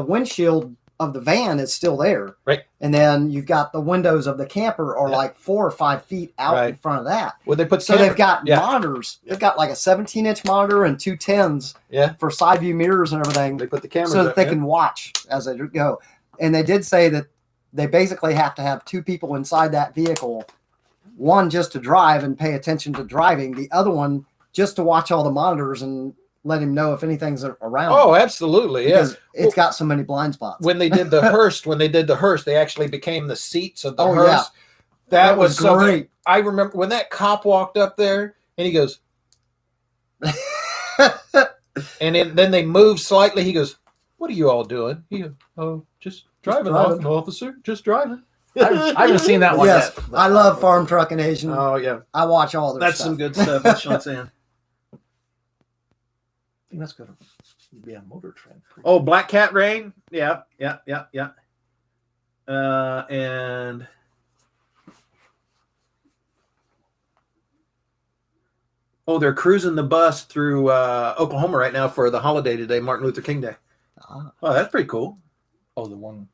windshield of the van is still there. Right. And then you've got the windows of the camper are like 4 or 5 feet out in Right. front of that. well, they put So they've got Yeah. monitors. They've got like a 17-inch monitor and 2 10s for side view mirrors and everything, They put the cameras so that up, they yeah. can watch as they go. And they did say that they basically have to have 2 people inside that vehicle, one just to drive and pay attention to driving, the other one just to watch all the monitors and let him know if anything's around. Oh, absolutely, yeah. Because it's got so many blind spots. When they did the hearse, they actually became the seats of the Oh, hearse. yeah. That was so great. I remember when that cop walked up there and he goes, and then they moved slightly. He goes, "What are you all doing?" He goes, "Oh, just driving, driving. officer, just driving." I haven't seen that one Yes, yet. I love Farm Truck and Asian. Oh yeah, I watch all their that's stuff. some good stuff. That's Sean saying. I think that's good. Be a motor trend. Oh, Black Cat Rain. Yeah. And they're cruising the bus through Oklahoma right now for the holiday today, Martin Luther King Day. Ah, Oh, that's pretty cool. Oh, the one.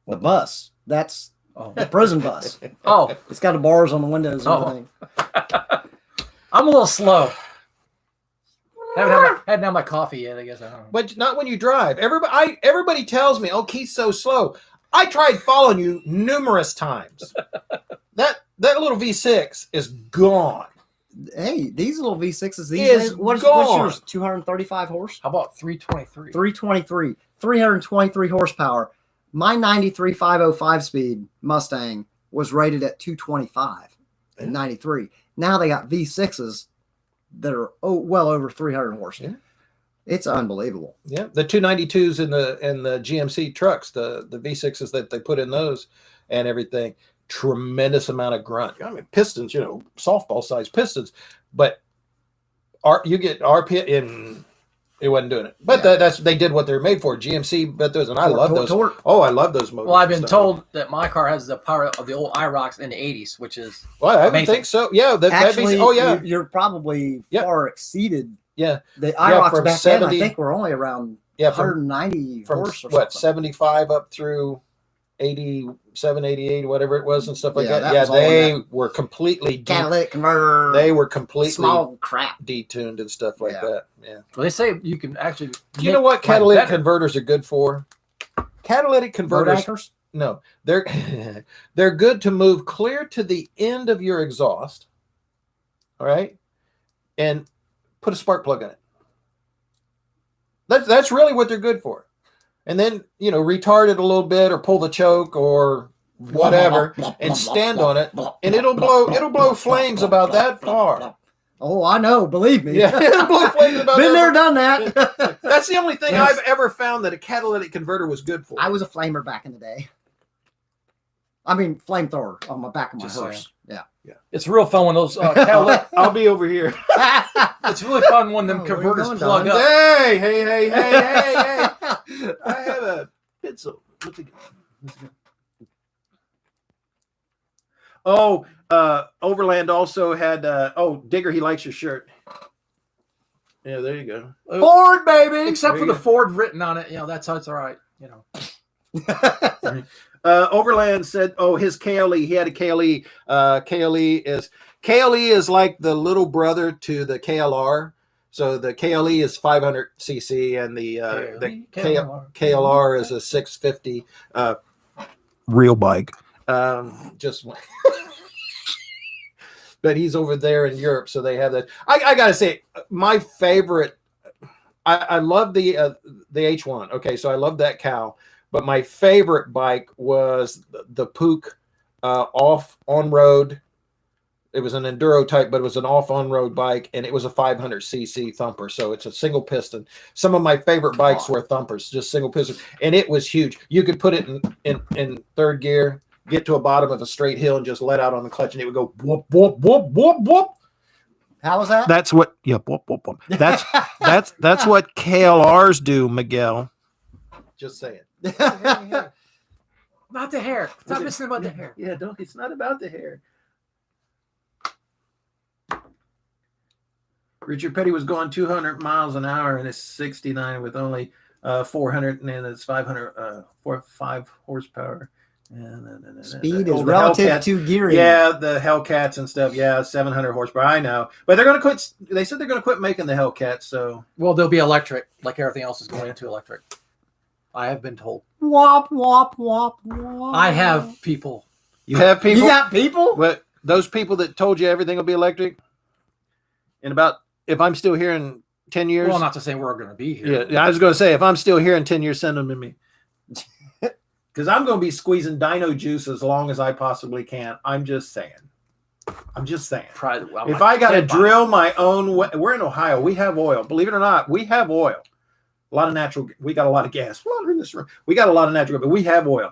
the bus. That's Oh, the prison bus. oh, It's got the bars on the windows and Oh. everything. I'm a little slow. Haven't had my coffee yet. I guess I don't know. But not when you drive. Everybody tells me, "Oh, Keith's so slow." I tried following you numerous times. that little V6 is gone. Hey, these little V6s, these Is days, what's gone. yours? 235 horse? How about 323? 323 horsepower. My 93 505 speed Mustang was rated at 225 in 93. Now they got V6s that are well over 300 horse. Yeah. It's unbelievable. Yeah, the 292s in the GMC trucks, the V6s that they put in those and everything. Tremendous amount of grunt. I mean, pistons, softball size pistons, but you get RP in. It wasn't doing it, but that's they did what they're made for. GMC, but those, and I love those. Oh, I love those motors. Well, I've been and stuff. told that my car has the power of the old IROCs in the 80s, which is Well, I would amazing. think so. Yeah, that'd Actually, be. Oh, yeah, you're probably Yep. far exceeded. yeah, The IROCs from back 70 then, I think, were only around yeah. From 190 from horse or what something. 75 up through 87, 88, whatever it was, and stuff like Yeah, that. that Yeah, was all in they were completely Catalytic converter. they were completely small crap. detuned and stuff like Yeah. that. Yeah. well, they say you can actually. You know what catalytic converters are good for? Catalytic Road converters. anchors? No, they're they're good to move clear to the end of your exhaust. All right, and put a spark plug in it. That's really what they're good for. And then retard it a little bit or pull the choke or whatever and stand on it, and it'll blow flames about that far. Oh, I know. Believe me. Yeah, it'll blow flames about Been that there, far. done that. That's the only thing Yes. I've ever found that a catalytic converter was good for. I was a flamer back in the day. I mean, flamethrower on my back of my Just horse. Yeah. It's real fun when those catalytic. I'll be over here. It's really fun when them Oh, where you converters going, plug Don? up. Hey. I have a pencil. What's it? Oh, Overland also had. Digger, he likes your shirt. Yeah, there you go. Ford, baby. Except There for you the go. Ford written on it, that's all right. Overland said, his KLE. He had a KLE. KLE is like the little brother to the KLR. So the KLE is 500 cc, and the KLR is a 650 real bike. But he's over there in Europe, so they have that. I gotta say, my favorite. I love the H1. Okay, so I love that cow. But my favorite bike was the Pook off on road. It was an enduro type, but it was an off on road bike, and it was a 500 cc thumper. So it's a single piston. Some of my favorite bikes were thumpers, just single piston, and it was huge. You could put it in third gear, get to a bottom of a straight hill, and just let out on the clutch, and it would go whoop whoop whoop whoop whoop. How was that? That's what. Yep. Whoop, whoop, whoop. That's what KLRs do, Miguel. Just say it. Not the hair. Stop listening about the hair. Yeah, don't. It's not about the hair. Richard Petty was going 200 miles an hour in a 69 with only 400, and then it's 500, 5 horsepower. Speed is relative to gearing. Yeah, the Hellcats and stuff. Yeah, 700 horsepower. I know, but they're going to quit. They said they're going to quit making the Hellcats. So, well, they'll be electric, like everything else is going into electric. I have been told. Wop wop wop wop. I have people. You have people. You got people. What, those people that told you everything will be electric. In about, if I'm still here in 10 years. Well, not to say we're going to be here. Yeah, I was going to say, if I'm still here in 10 years, send them to me. Because I'm going to be squeezing dino juice as long as I possibly can. I'm just saying. Probably, well, if I got to drill my own, we're in Ohio. We have oil. Believe it or not, we have oil. A lot of natural. We got a lot of gas. Well, in this room, we got a lot of natural, but we have oil.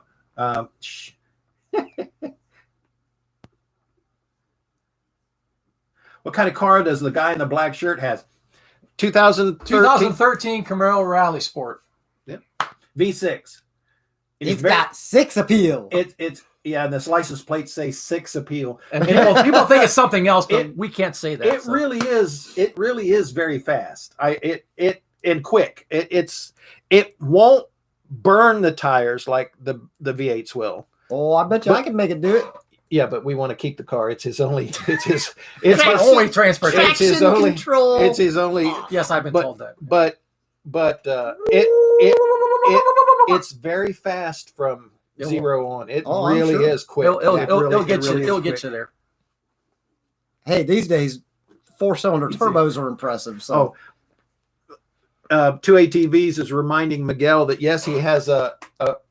What kind of car does the guy in the black shirt has? 2013 Camaro Rally Sport. Yep. V6. It's got 6 appeal. It's and the license plates say 6 appeal. And people think it's something else, but we can't say that. It really is. It really is very fast. And quick. It won't burn the tires like the V8s will. Oh, I bet you I can make it do it. Yeah, but we want to keep the car. It's my only transportation. It's his only control. It's his only. Yes, I've been told that. But it's very fast from 0 on. It really is quick. It'll get you there. Hey, these days 4-cylinder turbos are impressive. So 2 ATVs is reminding Miguel that yes, he has a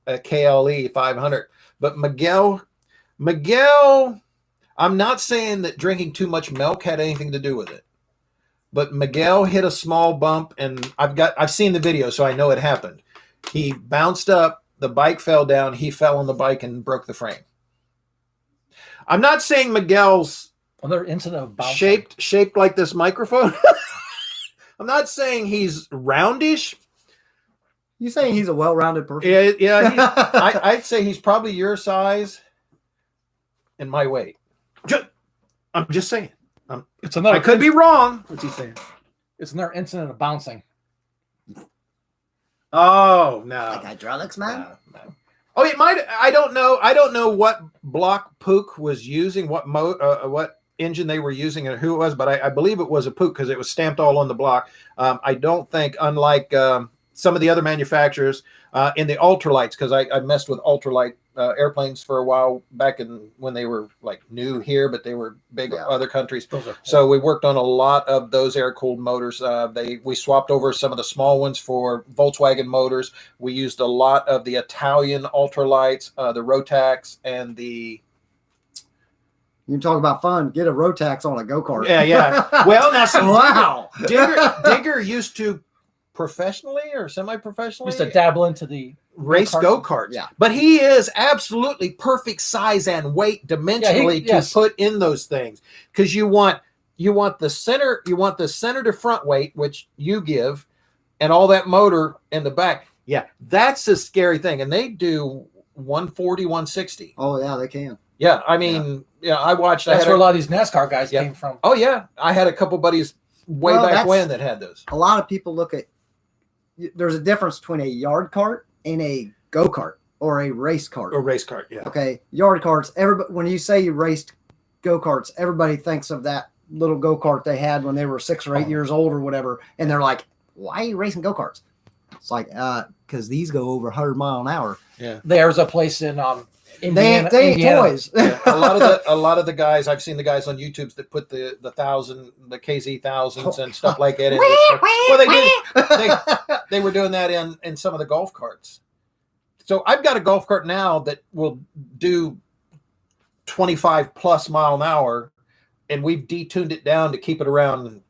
KLE 500, but Miguel, I'm not saying that drinking too much milk had anything to do with it, but Miguel hit a small bump, and I've seen the video, so I know it happened. He bounced up, the bike fell down, he fell on the bike and broke the frame. I'm not saying Miguel's another incident of bouncing. shaped like this microphone. I'm not saying he's roundish. You saying he's a well-rounded person? Yeah. I'd say he's probably your size and my weight. I'm just saying. I could be wrong. What's he saying? It's another incident of bouncing. Oh no! Like hydraulics, man. No. Oh, it might. I don't know. I don't know what block Pook was using, what engine they were using, and who it was. But I believe it was a Pook because it was stamped all on the block. I don't think, unlike some of the other manufacturers in the ultralights, because I messed with ultralight airplanes for a while back when they were like new here, but they were big in other countries. So we worked on a lot of those air-cooled motors. We swapped over some of the small ones for Volkswagen motors. We used a lot of the Italian ultralights, the Rotax, and the... You talk about fun. Get a Rotax on a go-kart. Yeah. Well, now wow. Digger used to professionally or semi-professionally used to dabble into the race go-karts. Yeah. But he is absolutely perfect size and weight dimensionally to put in those things, because you want the center to front weight, which you give, and all that motor in the back. Yeah, that's a scary thing. And they do 140, 160. Oh yeah, they can. Yeah, I mean, I watched. That's where a lot of these NASCAR guys came from. Oh yeah, I had a couple buddies way back when that had those. A lot of people look at. There's a difference between a yard cart and a go-kart or a race cart. Or race cart, yeah. Okay, yard carts. Everybody, when you say you raced go-karts, everybody thinks of that little go-kart they had when they were 6 or 8 years old or whatever, and they're like, "Why are you racing go-karts?" It's like, because these go over 100 mile an hour. Yeah. There's a place in Indiana. They ain't toys. Yeah. A lot of the guys, I've seen the guys on YouTube that put the KZ thousands and stuff like that in. Well, they were doing that in some of the golf carts. So I've got a golf cart now that will do 25 plus mile an hour, and we've detuned it down to keep it around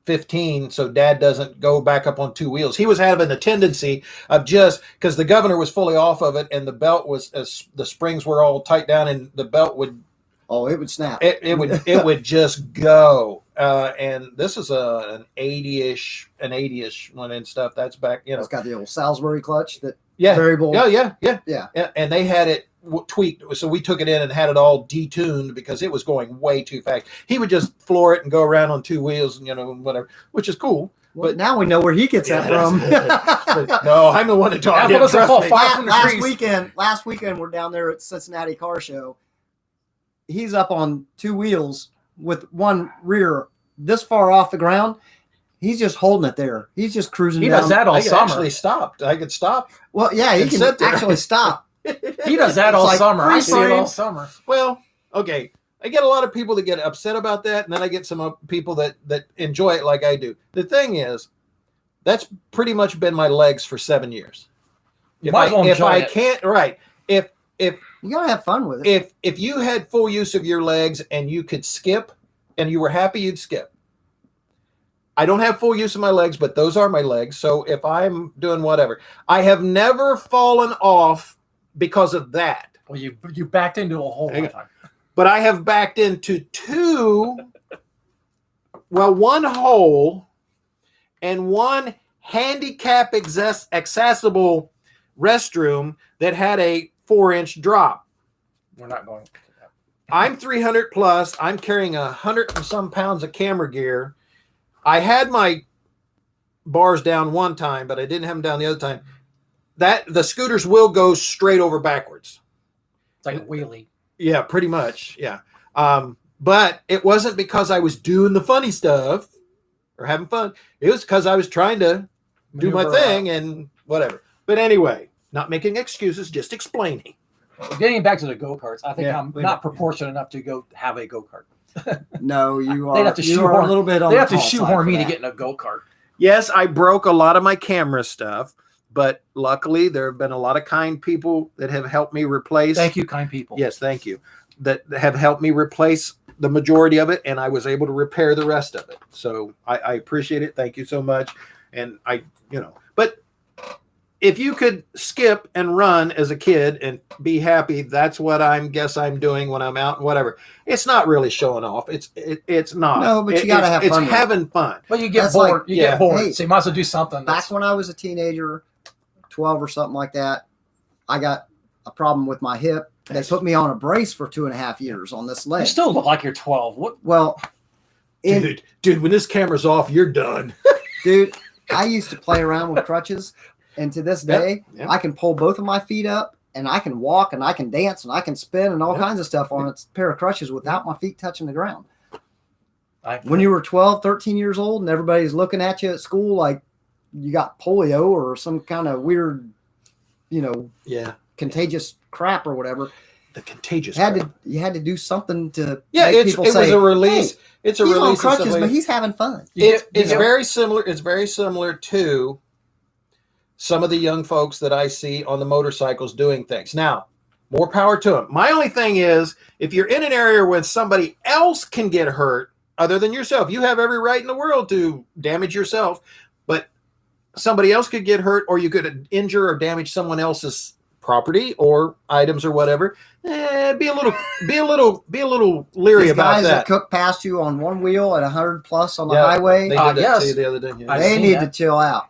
15, so Dad doesn't go back up on 2 wheels. He was having a tendency of, just because the governor was fully off of it, and the belt was, the springs were all tight down, and the belt would, it would snap. It would just go. And this is an 80-ish one and stuff. That's back, It's got the old Salisbury clutch that yeah, variable. yeah. And they had it tweaked, so we took it in and had it all detuned because it was going way too fast. He would just floor it and go around on 2 wheels, and whatever, which is cool. Well, But now we know where he gets that from. no, I'm the one that taught him. Apples Trust fall me. far from the trees. Last weekend, we're down there at Cincinnati Car Show. He's up on 2 wheels with one rear this far off the ground. He's just holding it there. He's just cruising. He down. does that all I could summer. actually stopped. I could stop. Well, yeah, he and can sit there. actually stop. He does that It's all like summer. I see it free all frame. summer. Well, okay. I get a lot of people that get upset about that, and then I get some people that enjoy it like I do. The thing is, that's pretty much been my legs for 7 years. You might as well enjoy I it. can't, right? If You gotta have fun with it. if you had full use of your legs and you could skip, and you were happy, you'd skip. I don't have full use of my legs, but those are my legs. So if I'm doing whatever, I have never fallen off because of that. Well, you backed into a hole Hang one on. time. But I have backed into one hole and one handicap accessible restroom that had a 4-inch drop. We're not going. I'm 300 plus. I'm carrying 100 and some pounds of camera gear. I had my bars down one time, but I didn't have them down the other time. That the scooters will go straight over backwards. It's like a wheelie. Yeah, pretty much. Yeah. But it wasn't because I was doing the funny stuff or having fun. It was because I was trying to do my Maneuver thing and whatever. But anyway, not making excuses, just explaining. Getting back to the go-karts, I think Yeah, I'm wait. not proportionate enough to go have a go-kart. No, you are. They'd have to you are a shoehorn- little bit on. They the have to tall side shoehorn for me to that. get in a go-kart. Yes, I broke a lot of my camera stuff, but luckily there have been a lot of kind people that have helped me replace. Thank you, kind people. Yes, thank you. That have helped me replace the majority of it, and I was able to repair the rest of it. So I appreciate it. Thank you so much. And but if you could skip and run as a kid and be happy, that's what I'm doing when I'm out and whatever. It's not really showing off. It's not. No, but you gotta have fun It's with it. having fun. But you get That's bored. like- you yeah. get bored. Hey, So you might as well do something. Back when I was a teenager, 12 or something like that, I got a problem with my hip. They put me on a brace for 2.5 years on this You leg. still look like you're 12. What? Well, Dude, when this camera's off, you're done. dude, I used to play around with crutches, and to this day, yeah. I can pull both of my feet up, and I can walk, and I can dance, and I can spin, and all Yeah. kinds of stuff on a pair of crutches without my feet touching the ground. I, When you were 12, 13 years old, and everybody's looking at you at school like you got polio or some kind of weird, Yeah. contagious crap or whatever, The contagious. you had to do something to Yeah, make it people was say, a release. "Hey, It's a he's on release. of crutches, something. but he's having fun." It's very similar. It's very similar to some of the young folks that I see on the motorcycles doing things. Now, more power to them. My only thing is, if you're in an area where somebody else can get hurt other than yourself, you have every right in the world to damage yourself, but somebody else could get hurt, or you could injure or damage someone else's property or items or whatever. Be a little leery These about guys that that. cook past you on one wheel at 100 plus on the Yeah, highway, They they, did that yes. to you the other day. Yeah. I've seen need that. to chill out.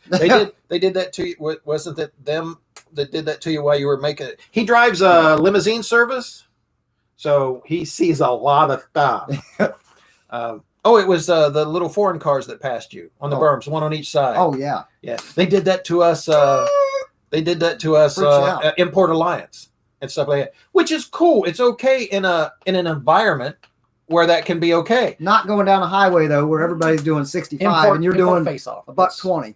They did that to you. Wasn't that them that did that to you while you were making it? He drives a limousine service, so he sees a lot of stuff. It was the little foreign cars that passed you on the Oh. berms, one on each side. Oh yeah, Yeah, they did that to us. They did that to us. Freaks you out. At Import Alliance and stuff like that, which is cool. It's okay in an environment where that can be okay. not going down a highway though where everybody's doing 65 and you're doing face off. a $1.20.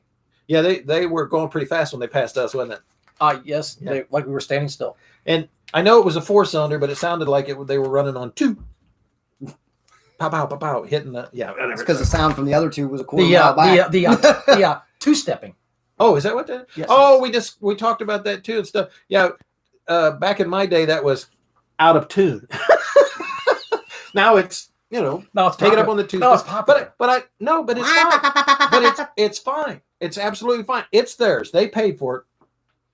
Yeah, they were going pretty fast when they passed us, wasn't it? Yes, Yeah. like we were standing still. And I know it was a 4-cylinder, but it sounded like they were running on 2. Pow, pow, pow, pow, hitting the, yeah. It's Whatever. because the sound from the other two was a quarter The mile back. the two-stepping. Oh, is that what that? Yes, Oh, we talked about that too and stuff. Yeah. Back in my day, that was out of tune. Now it's, No, it's take it up popular. on the 2. No, it's popular. But it's fine. But it's fine. It's absolutely fine. It's theirs. They paid for it.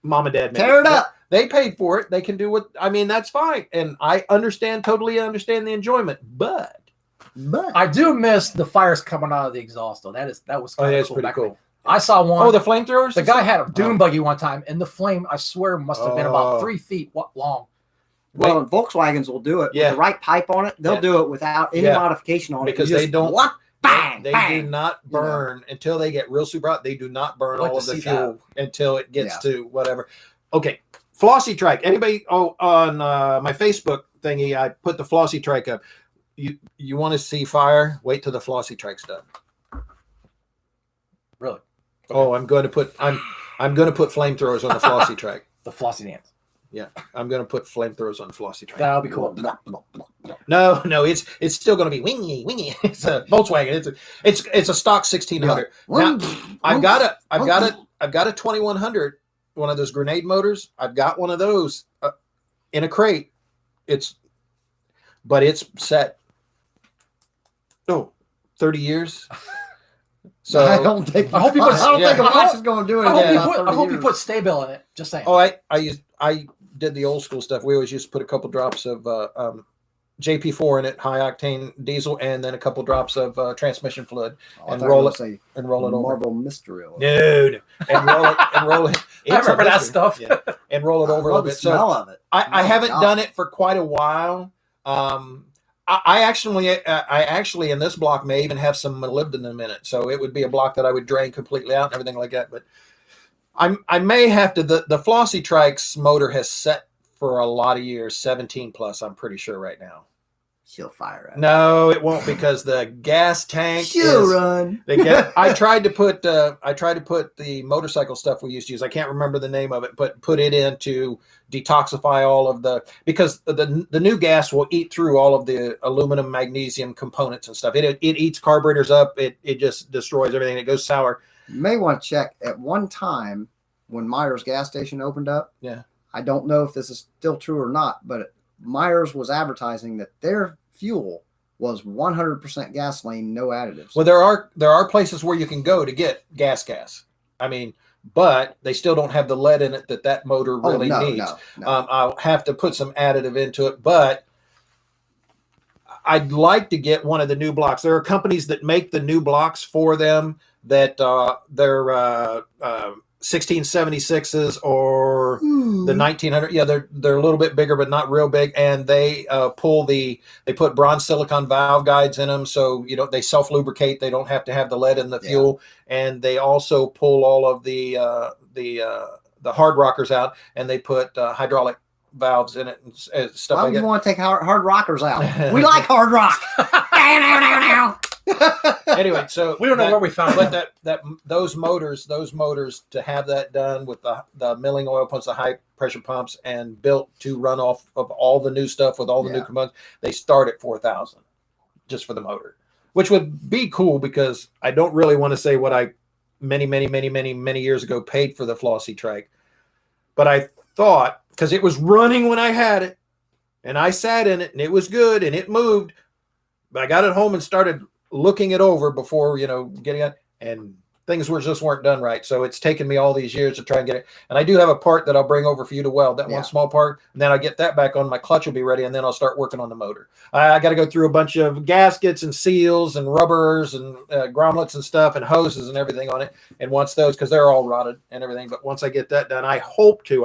Mom and dad made Tear it up. They paid for it. They can do what, that's fine. And I totally understand the enjoyment, but But I do miss the fires coming out of the exhaust though. That was Oh, kind yeah, of it's pretty back cool. then. I saw one. Oh, the flamethrowers. The and guy stuff? had a dune Oh. buggy one time, and the flame, I swear, must have been about Oh. 3 feet long. well, Volkswagens will do it Yeah. with the right pipe on it. They'll Yeah. do it without any Yeah. modification on Because it. You they just, don't- what? Bang, They bang. do not you know. burn until they get real super hot. They do not burn I'd like all to of the see fuel until it gets Yeah. to whatever. Okay, flossy trike. Anybody? Oh, on my Facebook thingy, I put the flossy trike up. You want to see fire? Wait till the flossy trike's done. Really? Oh, I'm going to put flamethrowers on the flossy trike. The flossy dance. Yeah, I'm going to put flamethrowers on the flossy trike. That'll be cool. No, it's still going to be wingy. It's a Volkswagen. It's a stock 1600. Now, I've got a 2100, one of those grenade motors. I've got one of those in a crate. But it's set. 30 years. So I don't think. I hope you put- I don't yeah. think a watch is going to do it. I hope you put stay bill in it. Just saying. Oh, I did the old school stuff. We always used to put a couple drops of JP4 in it, high octane diesel, and then a couple drops of transmission fluid, and roll it over. Marble mystery oil. Dude, and roll it. I remember that It's a stuff. yeah. And roll it over a I little love the bit. So smell of it. I My haven't God. done it for quite a while. I actually in this block may even have some molybdenum in it, so it would be a block that I would drain completely out and everything like that. But I may have to. The flossy trike's motor has set for a lot of years, 17 plus. I'm pretty sure right now. She'll fire up. No, it won't, because the gas tank She'll is. run. I tried to put the motorcycle stuff we used to use. I can't remember the name of it, but put it in to detoxify all of because the new gas will eat through all of the aluminum, magnesium components and stuff. It eats carburetors up. It just destroys everything. It goes sour. You may want to check at one time when Myers gas station opened up. Yeah. I don't know if this is still true or not, but Myers was advertising that their fuel was 100% gasoline, no additives. Well, there are places where you can go to get gas. I mean, but they still don't have the lead in it that motor really needs. No. I'll have to put some additive into it, but I'd like to get one of the new blocks. There are companies that make the new blocks for them that they're 1676s or the 1900. Yeah, they're a little bit bigger, but not real big. And they put bronze silicon valve guides in them, so they self lubricate. They don't have to have the lead in the fuel, and they also pull all of the hard rockers out, and they put hydraulic valves in it and stuff Why like would you that. want to take hard rockers out? We like hard rock. Anyway, so We don't know where we found but those motors to have that done with the milling oil pumps, the high pressure pumps, and built to run off of all the new stuff with all the new components, they start at $4,000 just for the motor, which would be cool, because I don't really want to say what I many years ago paid for the flossy trike, but I thought, because it was running when I had it and I sat in it and it was good and it moved, but I got it home and started looking it over before getting it, and things weren't done right. So it's taken me all these years to try and get it. And I do have a part that I'll bring over for you to weld, that one small part, and then I'll get that back on. My clutch will be ready, and then I'll start working on the motor. I got to go through a bunch of gaskets and seals and rubbers and grommets and stuff and hoses and everything on it. And once those, because they're all rotted and everything, but once I get that done, I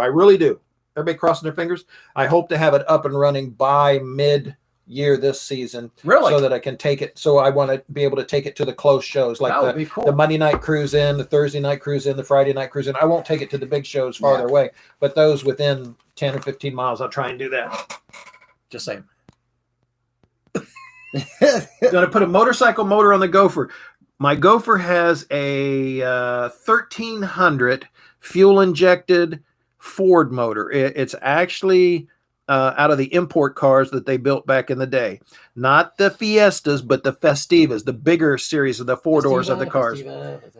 really do. Everybody crossing their fingers. I hope to have it up and running by mid-year this season, Really? so that I can take it. So I want to be able to take it to the close shows, like That would be cool. the Monday night cruise in, the Thursday night cruise in, the Friday night cruise in. I won't take it to the big shows farther away, but those within 10 or 15 miles, I'll try and do that. Just saying. Going to put a motorcycle motor on the Gopher. My Gopher has a 1300 fuel injected Ford motor. It's actually out of the import cars that they built back in the day. Not the Fiestas, but the Festivas, the bigger series of the four doors of the cars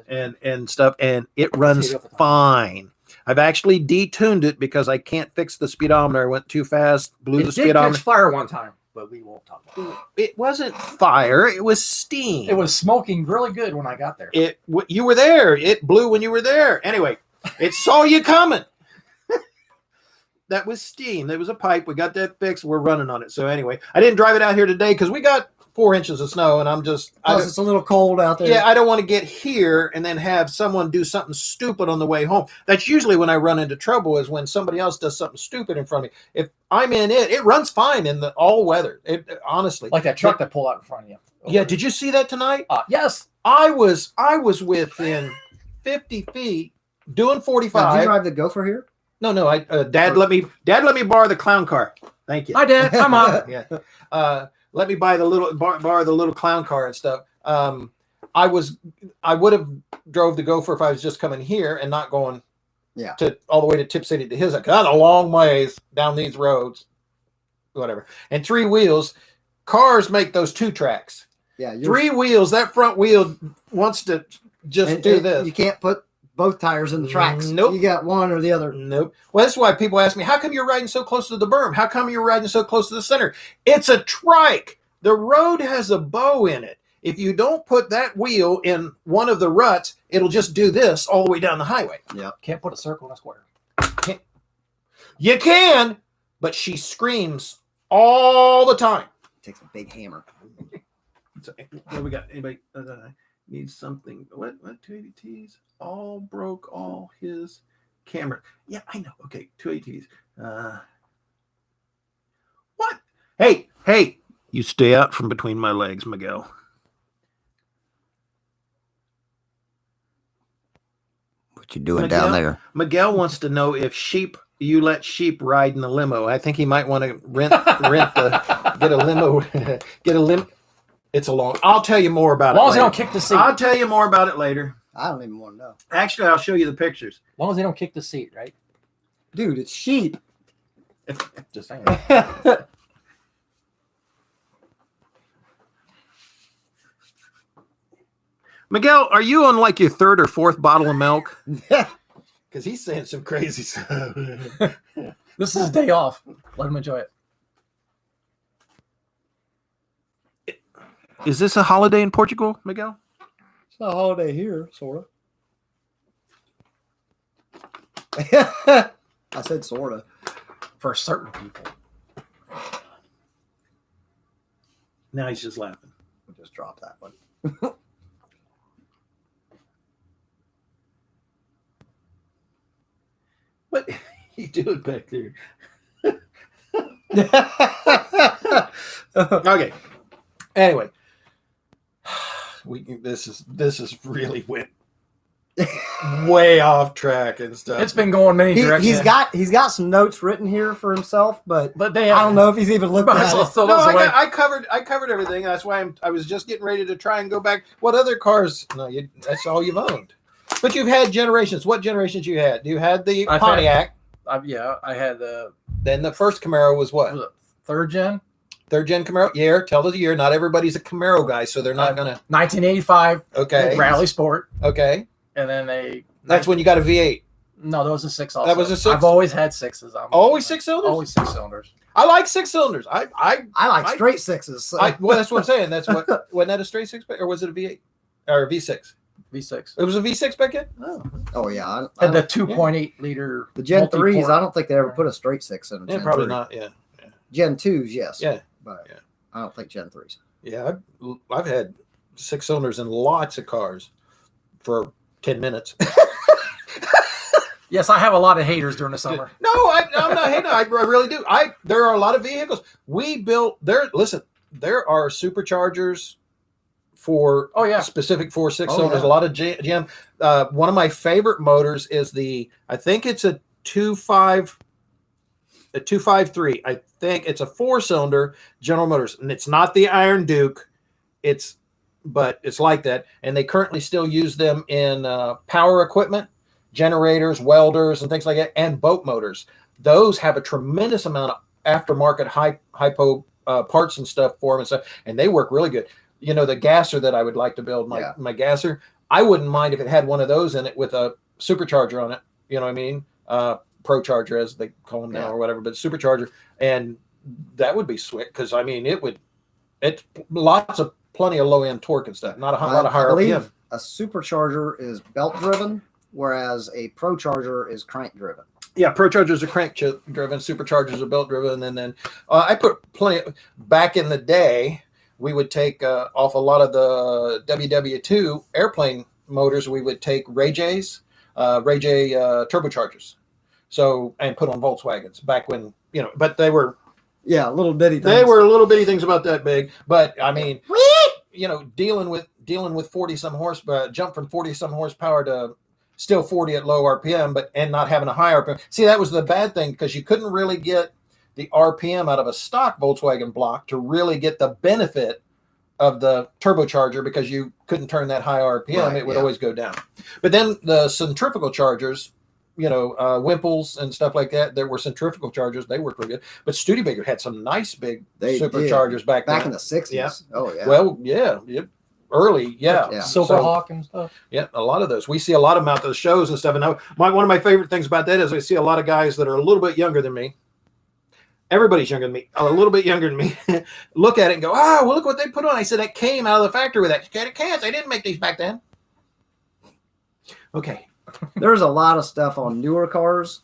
and stuff. And it runs fine. I've actually detuned it because I can't fix the speedometer. I went too fast, blew the It did speedometer. catch fire one time, but we won't talk about it. It wasn't fire. It was steam. It was smoking really good when I got there. You were there. It blew when you were there. Anyway, it saw you coming. That was steam. There was a pipe. We got that fixed. We're running on it. So anyway, I didn't drive it out here today because we got 4 inches of snow, and I'm just Plus, it's a little cold out there. yeah, I don't want to get here and then have someone do something stupid on the way home. That's usually when I run into trouble, is when somebody else does something stupid in front of me. If I'm in it, it runs fine in the all weather. It honestly, Like that truck that pulled out in front of you. yeah. Did you see that tonight? Yes. I was within 50 feet doing Now, did 45. you drive the gopher here? No, Dad let me borrow the clown car. Thank you. Hi, Dad. Hi, Mom. Yeah. Let me buy the little borrow the little clown car and stuff. I would have drove the gopher if I was just coming here and not going to all the way to Tip City to his. I got a long ways down these roads, whatever. And 3 wheels, cars make those 2 tracks. Yeah, 3 wheels. That front wheel wants to just do this. You can't put both tires in the tracks. Nope. You got one or the other. Nope. Well, that's why people ask me, how come you're riding so close to the berm? How come you're riding so close to the center? It's a trike. The road has a bow in it. If you don't put that wheel in one of the ruts, it'll just do this all the way down the highway. Yeah. Can't put a circle in a square. You can, but she screams all the time. Takes a big hammer. So, what do we got? Anybody needs something? What 280Ts? All broke all his camera. Yeah, I know. Okay, 280Ts. What? Hey! You stay out from between my legs, Miguel. What you doing down there? Miguel wants to know if you let sheep ride in the limo. I think he might want to get a limo. It's a long. I'll tell you more about it. As long as they later. don't kick the seat. I'll tell you more about it later. I don't even want to know. Actually, I'll show you the pictures. As long as they don't kick the seat, right? Dude, it's sheep. Just saying. Miguel, are you on like your 3rd or 4th bottle of milk? Because he's saying some crazy stuff. This is his day off. Let him enjoy it. Is this a holiday in Portugal, Miguel? It's not a holiday here, sort of. I said sort of. For certain people. Now he's just laughing. We'll just drop that one. What are you doing back there? Okay. Anyway, this is really went way off track and stuff. It's been going many directions. He's got some notes written here for himself, but they I don't know if he's even looked at it. So No, I covered everything. That's why I was just getting ready to try and go back. What other cars? No, that's all you've owned. But you've had generations. What generations you had? You had the Pontiac. I had the Then the first Camaro was what? 3rd gen. 3rd gen Camaro. Yeah, tell us the year. Not everybody's a Camaro guy, so they're not gonna. 1985. Okay. Rally Sport. Okay. And then That's when you got a V8. No, that was a 6 also. That was a 6? I've always had 6s. Always 6 cylinders. Always 6 cylinders. I like 6 cylinders. I like straight 6s. So. well, that's what I'm saying. That's what. Wasn't that a straight 6 or was it a V8 or a V6? V6. It was a V6 back then. Oh yeah, And the 2.8 liter. the Gen 3s. multi-port. I don't think they ever put a straight 6 in a Yeah, Gen probably 3. not. Yeah. Gen 2s, yes. Yeah. But Yeah. I don't think Gen 3s. Yeah, I've had 6 cylinders in lots of cars for 10 minutes. Yes, I have a lot of haters during the summer. No, I'm not hating. I really do. There are a lot of vehicles we built. Listen, there are superchargers for specific 4 6 cylinders. Yeah. A lot of GM. One of my favorite motors is I think it's a 253. I think it's a 4-cylinder General Motors, and it's not the Iron Duke. But it's like that, and they currently still use them in power equipment, generators, welders, and things like that, and boat motors. Those have a tremendous amount of aftermarket hypo parts and stuff for them and stuff, and they work really good. You know, the gasser that I would like to build, my gasser, I wouldn't mind if it had one of those in it with a supercharger on it. You know what I mean? Pro charger, as they call them now, or whatever, but supercharger, and that would be sweet because I mean, it's plenty of low end torque and stuff. Not a lot of higher RPM. A supercharger is belt driven, whereas a pro charger is crank driven. Yeah, pro chargers are crank driven, superchargers are belt driven, and then I put plenty back in the day we would take off a lot of the WW2 airplane motors. We would take Ray J's, turbochargers. So, and put on Volkswagens back when, but they were, little bitty things. they were little bitty things about that big. But I mean, dealing with 40 some horsepower, jump from 40 some horsepower to still 40 at low RPM, and not having a high RPM. See, that was the bad thing, because you couldn't really get the RPM out of a stock Volkswagen block to really get the benefit of the turbocharger, because you couldn't turn that high RPM. Right, it would always go down. But then the centrifugal chargers, Wimples and stuff like that, there were centrifugal chargers. They worked pretty good. But Studebaker had some nice big superchargers back then. In the 60s. Yeah. Oh, yeah. Well, yeah. Early, yeah. Silverhawk and stuff. Yeah, a lot of those. We see a lot of them out at the shows and stuff. And one of my favorite things about that is I see a lot of guys that are a little bit younger than me. Everybody's younger than me, a little bit younger than me. Look at it and go, well, look what they put on. I said, that came out of the factory with that. It can't. They didn't make these back then. Okay. There's a lot of stuff on newer cars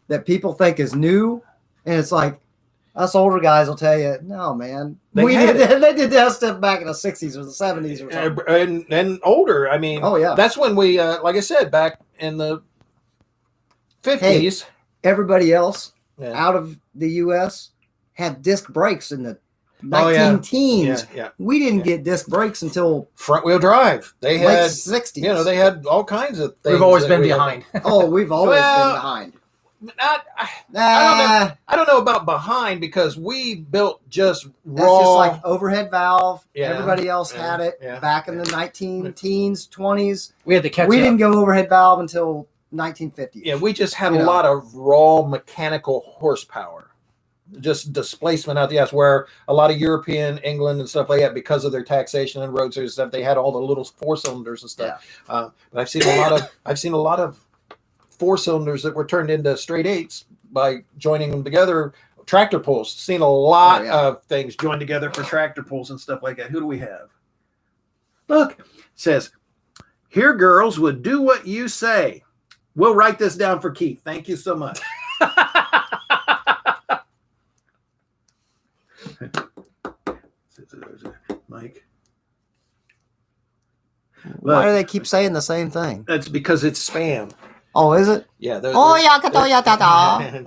that people think is new, and it's like us older guys will tell you, no, man, they did that stuff back in the 60s or the 70s or something. And older. I mean, that's when we, like I said, back in the 50s. Hey, everybody else out of the U.S. had disc brakes in the 19-teens. We didn't get disc brakes until front wheel drive. They late had 60s. They had all kinds of things. We've always been behind. We've always been behind. I don't know about behind, because we built just raw. That's just like overhead valve. Everybody else had it back in the 19-teens, 20s. We had to catch up. We didn't go overhead valve until 1950s. Yeah, we just had a lot of raw mechanical horsepower. Just displacement out the ass, where a lot of European, England and stuff like that, because of their taxation and road series stuff, they had all the little 4-cylinders and stuff. But I've seen a lot of 4-cylinders that were turned into straight 8s by joining them together. Tractor pulls. Seen a lot of things joined together for tractor pulls and stuff like that. Who do we have? Look, it says, "Here, girls would do what you say." We'll write this down for Keith. Thank you so much. Mike. Why do they keep saying the same thing? That's because it's spam. Oh, is it? Yeah. I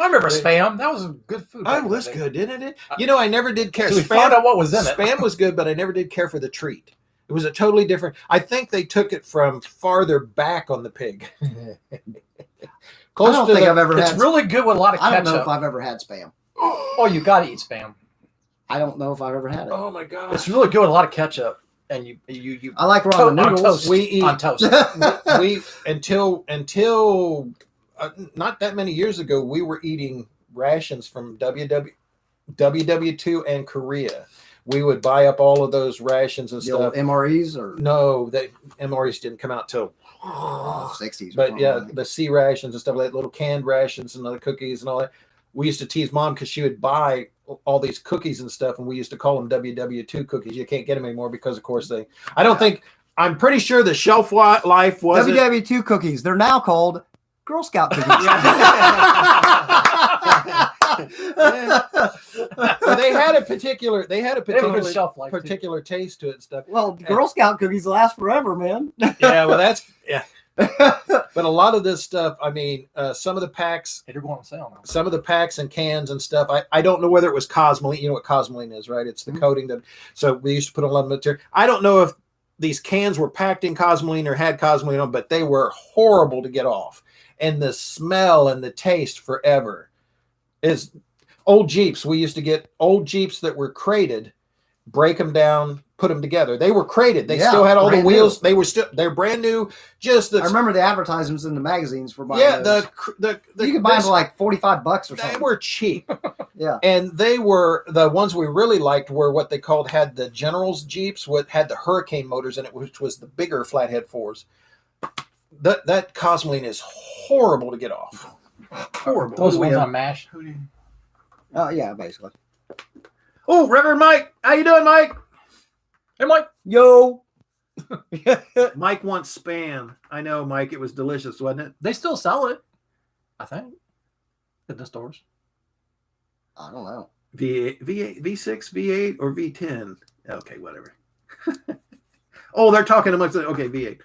remember spam. That was good food. Oh, it was good, didn't it? I never did care. So we found out what was in it. Spam was good, but I never did care for the treat. It was a totally different. I think they took it from farther back on the pig. I don't think I've ever had. It's really good with a lot of ketchup. I don't know if I've ever had spam. Oh, you got to eat spam. I don't know if I've ever had it. Oh my god, it's really good with a lot of ketchup, and you. I like ramen noodles. On toast. We eat on toast. we until not that many years ago, we were eating rations from WW2 and Korea. We would buy up all of those rations and stuff. MREs or no, that MREs didn't come out till 60s. But the C rations and stuff like that, little canned rations and other cookies and all that. We used to tease Mom because she would buy all these cookies and stuff, and we used to call them WW2 cookies. You can't get them anymore because, of course, I'm pretty sure the shelf life was WW2 cookies. They're now called Girl Scout cookies. Well, they had a particular shelf life taste to it and stuff. Well, Girl Scout cookies last forever, man. Yeah, well, but a lot of this stuff, I mean, some of the packs, they're going on sale now. Some of the packs and cans and stuff, I don't know whether it was Cosmoline. You know what Cosmoline is, right? It's the coating so we used to put a lot of material. I don't know if these cans were packed in Cosmoline or had Cosmoline on, but they were horrible to get off. And the smell and the taste forever is old Jeeps. We used to get old Jeeps that were crated, break them down, put them together. They were crated. They still had all the wheels. New. They're brand new. I remember the advertisements in the magazines for buying those. You could buy them for like $45 or something. They were cheap. Yeah. And they were, the ones we really liked were what they had the General's Jeeps, had the Hurricane motors in it, which was the bigger flathead 4s. That Cosmoline is horrible to get off. Horrible. Those ones on MASH. Oh, yeah, basically. Oh, Reverend Mike. How you doing, Mike? Hey, Mike. Yo. Mike wants Spam. I know, Mike. It was delicious, wasn't it? They still sell it, I think, in the stores. I don't know. V6, V8, or V10? Okay, whatever. Oh, they're talking amongst the okay, V8.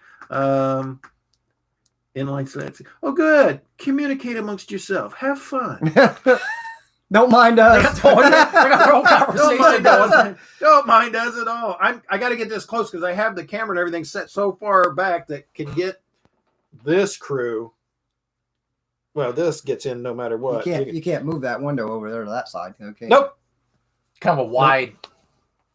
Inline slats. Oh, good. Communicate amongst yourself. Have fun. Don't mind us. They got their own conversation going. Don't mind us at all. I got to get this close because I have the camera and everything set so far back that can get this crew. Well, this gets in no matter what. You can't move that window over there to that side. Okay. Nope. Kind of a wide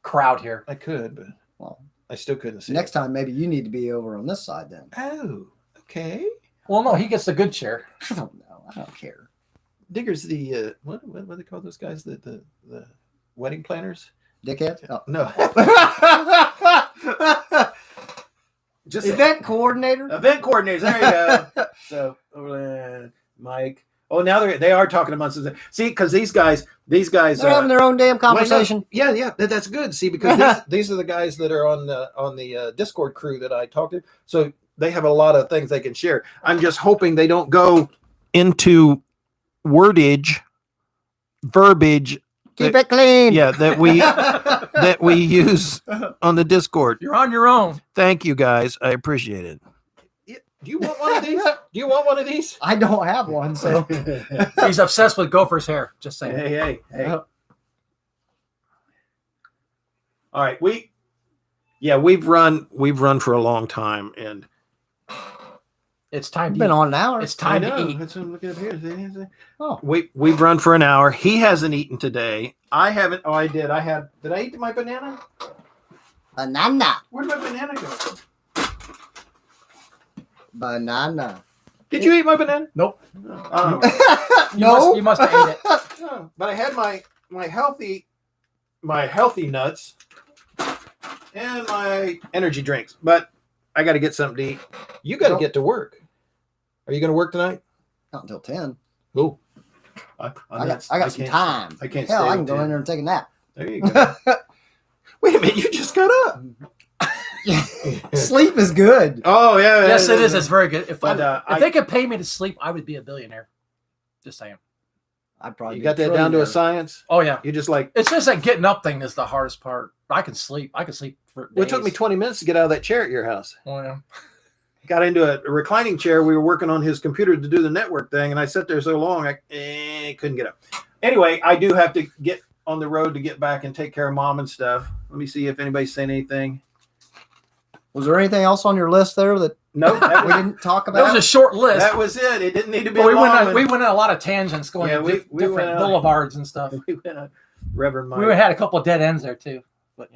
crowd here. I could, but Well, I still couldn't see. next time maybe you need to be over on this side then. Oh, okay. Well, no, he gets the good chair. I don't know. I don't care. Digger's the what do they call those guys? The wedding planners? Dickhead. Oh. No. Just Event coordinator. event coordinators. There you go. So Mike. Oh, now they are talking amongst themselves. See, because these guys They're having their own damn conversation. Yeah, that's good. See, because these are the guys that are on the Discord crew that I talked to. So they have a lot of things they can share. I'm just hoping they don't go into verbiage. Keep it clean. Yeah, that we use on the Discord. You're on your own. Thank you guys. I appreciate it. Do you want one of these? Do you want one of these? I don't have one, so He's obsessed with Gopher's hair. Just saying. Hey. All right, we've run for a long time, and It's time to been eat. on an hour. It's time to eat. That's what I'm looking up here. Oh. We've run for an hour. He hasn't eaten today. I haven't. Oh, I did. Did I eat my banana? Banana. Where'd my banana go? Banana. Did you eat my banana? Nope. Oh. No. You must have ate it. No, but I had my healthy nuts and my energy drinks. But I got to get something to eat. You got to get to work. Are you going to work tonight? Not until 10. Oh, I got some time. I can't. Hell, stay I can till go 10. in there and take a nap. There you go. Wait a minute, you just got up. Sleep is good. Oh yeah. Yes, it is. It's very good. If But, they could pay me to sleep, I would be a billionaire. Just saying. I'd probably You be got that down to a trillionaire. science. Oh yeah. You just like. It's just that getting up thing is the hardest part. I can sleep. I can sleep for days. Well, it took me 20 minutes to get out of that chair at your house. Oh, yeah. Got into a reclining chair. We were working on his computer to do the network thing, and I sat there so long I couldn't get up. Anyway, I do have to get on the road to get back and take care of mom and stuff. Let me see if anybody's saying anything. Was there anything else on your list there that No, we didn't talk That was about? a short list. that was it. It didn't need to be But we long. went on a lot of tangents going Yeah, to we different went on- boulevards and stuff. We went on Reverend Mike. We had a couple of dead ends there too. But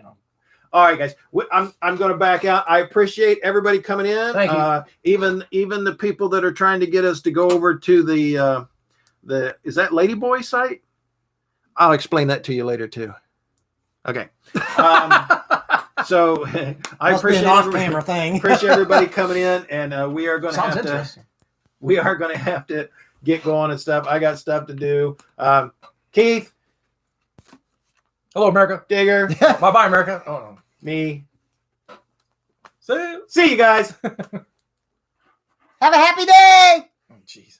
All right, guys. I'm going to back out. I appreciate everybody coming in. Thank you. Even the people that are trying to get us to go over to the is that Ladyboy site? I'll explain that to you later too. Okay. So I Must be appreciate an off-camera thing. appreciate everybody coming in, and we are going to sounds have to interesting. get going and stuff. I got stuff to do. Keith, Hello, America. Digger, Bye bye, America. Oh no. me. See you. See you guys. Have a happy day. Oh, jeez.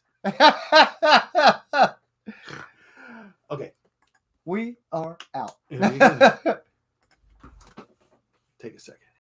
Okay. We are out. Here we go.